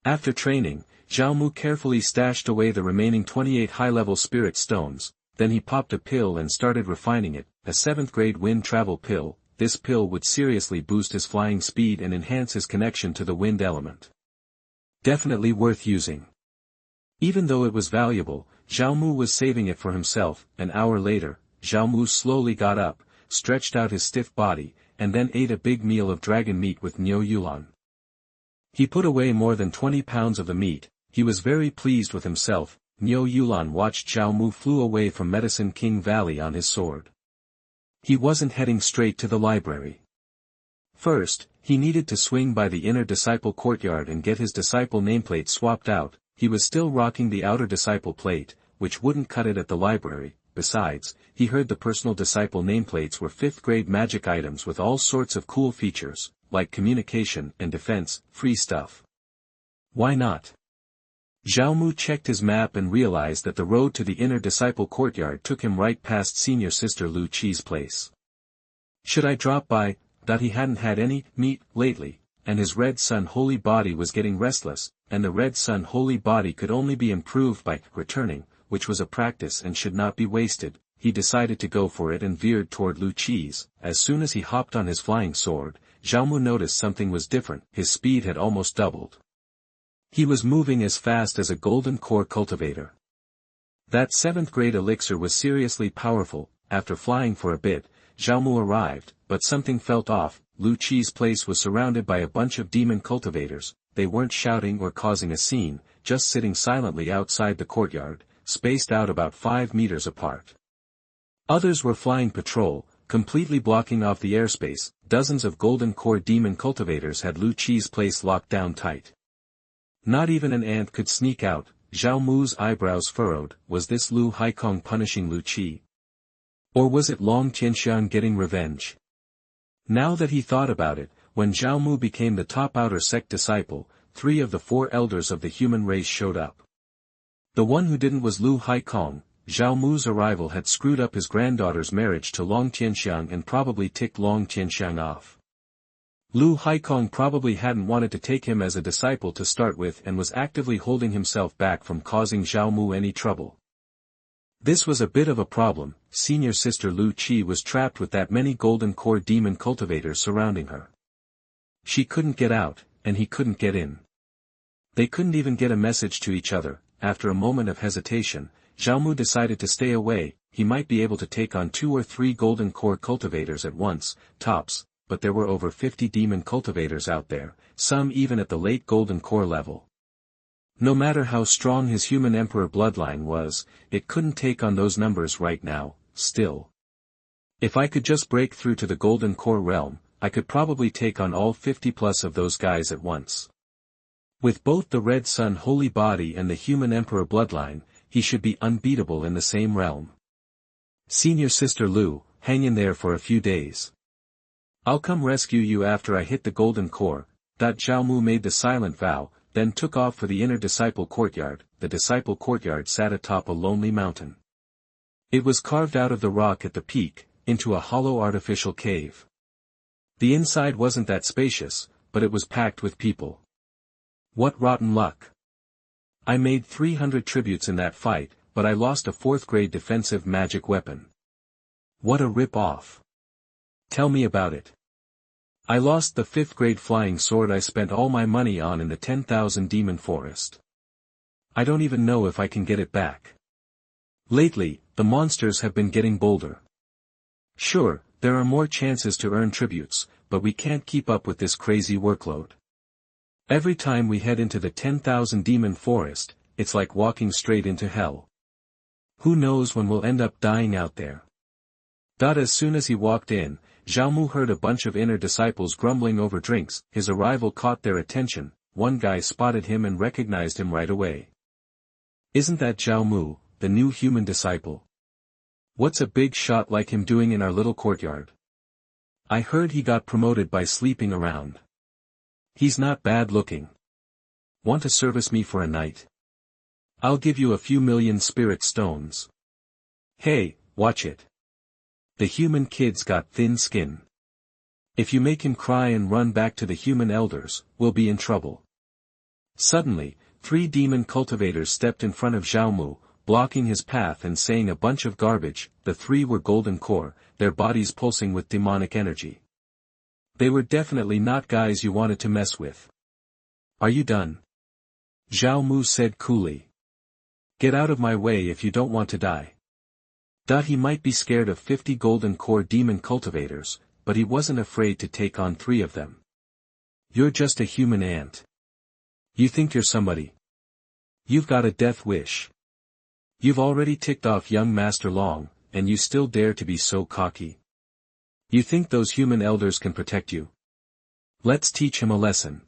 After training, Zhao Mu carefully stashed away the remaining 28 high-level spirit stones. Then he popped a pill and started refining it, a 7th grade wind travel pill. This pill would seriously boost his flying speed and enhance his connection to the wind element. Definitely worth using. Even though it was valuable, Zhao Mu was saving it for himself. An hour later, Zhao Mu slowly got up, stretched out his stiff body, and then ate a big meal of dragon meat with Yuan. He put away more than 20 pounds of the meat. He was very pleased with himself. Yuan watched Zhao Mu flew away from Medicine King Valley on his sword. He wasn't heading straight to the library. First, he needed to swing by the inner disciple courtyard and get his disciple nameplate swapped out. He was still rocking the outer disciple plate, which wouldn't cut it at the library. Besides, he heard the personal disciple nameplates were 5th grade magic items with all sorts of cool features, like communication and defense, free stuff. Why not? Zhao Mu checked his map and realized that the road to the inner disciple courtyard took him right past senior sister Lu Qi's place. Should I drop by? He hadn't had any meat lately, and his red sun holy body was getting restless, and the red sun holy body could only be improved by returning, which was a practice and should not be wasted. He decided to go for it and veered toward Lu Qi's. As soon as he hopped on his flying sword, Zhao Mu noticed something was different. His speed had almost doubled. He was moving as fast as a golden core cultivator. That 7th grade elixir was seriously powerful. After flying for a bit, Zhao Mu arrived, but something felt off. Lu Qi's place was surrounded by a bunch of demon cultivators. They weren't shouting or causing a scene, just sitting silently outside the courtyard, spaced out about 5 meters apart. Others were flying patrol, completely blocking off the airspace. Dozens of golden core demon cultivators had Lu Qi's place locked down tight. Not even an ant could sneak out. Zhao Mu's eyebrows furrowed. Was this Lu Haikong punishing Lu Qi? Or was it Long Tianxiang getting revenge? Now that he thought about it, when Zhao Mu became the top outer sect disciple, 3 of the 4 elders of the human race showed up. The one who didn't was Lu Haikong. Zhao Mu's arrival had screwed up his granddaughter's marriage to Long Tianxiang and probably ticked Long Tianxiang off. Lu Haikong probably hadn't wanted to take him as a disciple to start with and was actively holding himself back from causing Zhao Mu any trouble. This was a bit of a problem. Senior sister Lu Qi was trapped with that many golden core demon cultivators surrounding her. She couldn't get out, and he couldn't get in. They couldn't even get a message to each other. After a moment of hesitation, Zhao Mu decided to stay away. He might be able to take on 2 or 3 golden core cultivators at once, tops. But there were over 50 demon cultivators out there, some even at the late golden core level. No matter how strong his human emperor bloodline was, it couldn't take on those numbers right now. Still, if I could just break through to the golden core realm, I could probably take on all 50 plus of those guys at once. With both the red sun holy body and the human emperor bloodline, he should be unbeatable in the same realm. Senior sister Lu, hang in there for a few days. I'll come rescue you after I hit the golden core. Zhao Mu made the silent vow, then took off for the inner disciple courtyard. The disciple courtyard sat atop a lonely mountain. It was carved out of the rock at the peak, into a hollow artificial cave. The inside wasn't that spacious, but it was packed with people. What rotten luck. I made 300 tributes in that fight, but I lost a 4th grade defensive magic weapon. What a rip-off. Tell me about it. I lost the 5th grade flying sword I spent all my money on in the 10,000 demon forest. I don't even know if I can get it back. Lately, the monsters have been getting bolder. Sure, there are more chances to earn tributes, but we can't keep up with this crazy workload. Every time we head into the 10,000 demon forest, it's like walking straight into hell. Who knows when we'll end up dying out there. As soon as he walked in, Zhao Mu heard a bunch of inner disciples grumbling over drinks. His arrival caught their attention. One guy spotted him and recognized him right away. Isn't that Zhao Mu, the new human disciple? What's a big shot like him doing in our little courtyard? I heard he got promoted by sleeping around. He's not bad looking. Want to service me for a night? I'll give you a few million spirit stones. Hey, watch it. The human kid's got thin skin. If you make him cry and run back to the human elders, we'll be in trouble. Suddenly, 3 demon cultivators stepped in front of Zhao Mu, blocking his path and saying a bunch of garbage. The 3 were golden core, their bodies pulsing with demonic energy. They were definitely not guys you wanted to mess with. Are you done? Zhao Mu said coolly. Get out of my way if you don't want to die. He might be scared of 50 golden core demon cultivators, but he wasn't afraid to take on 3 of them. You're just a human ant. You think you're somebody. You've got a death wish. You've already ticked off young Master Long, and you still dare to be so cocky. You think those human elders can protect you? Let's teach him a lesson.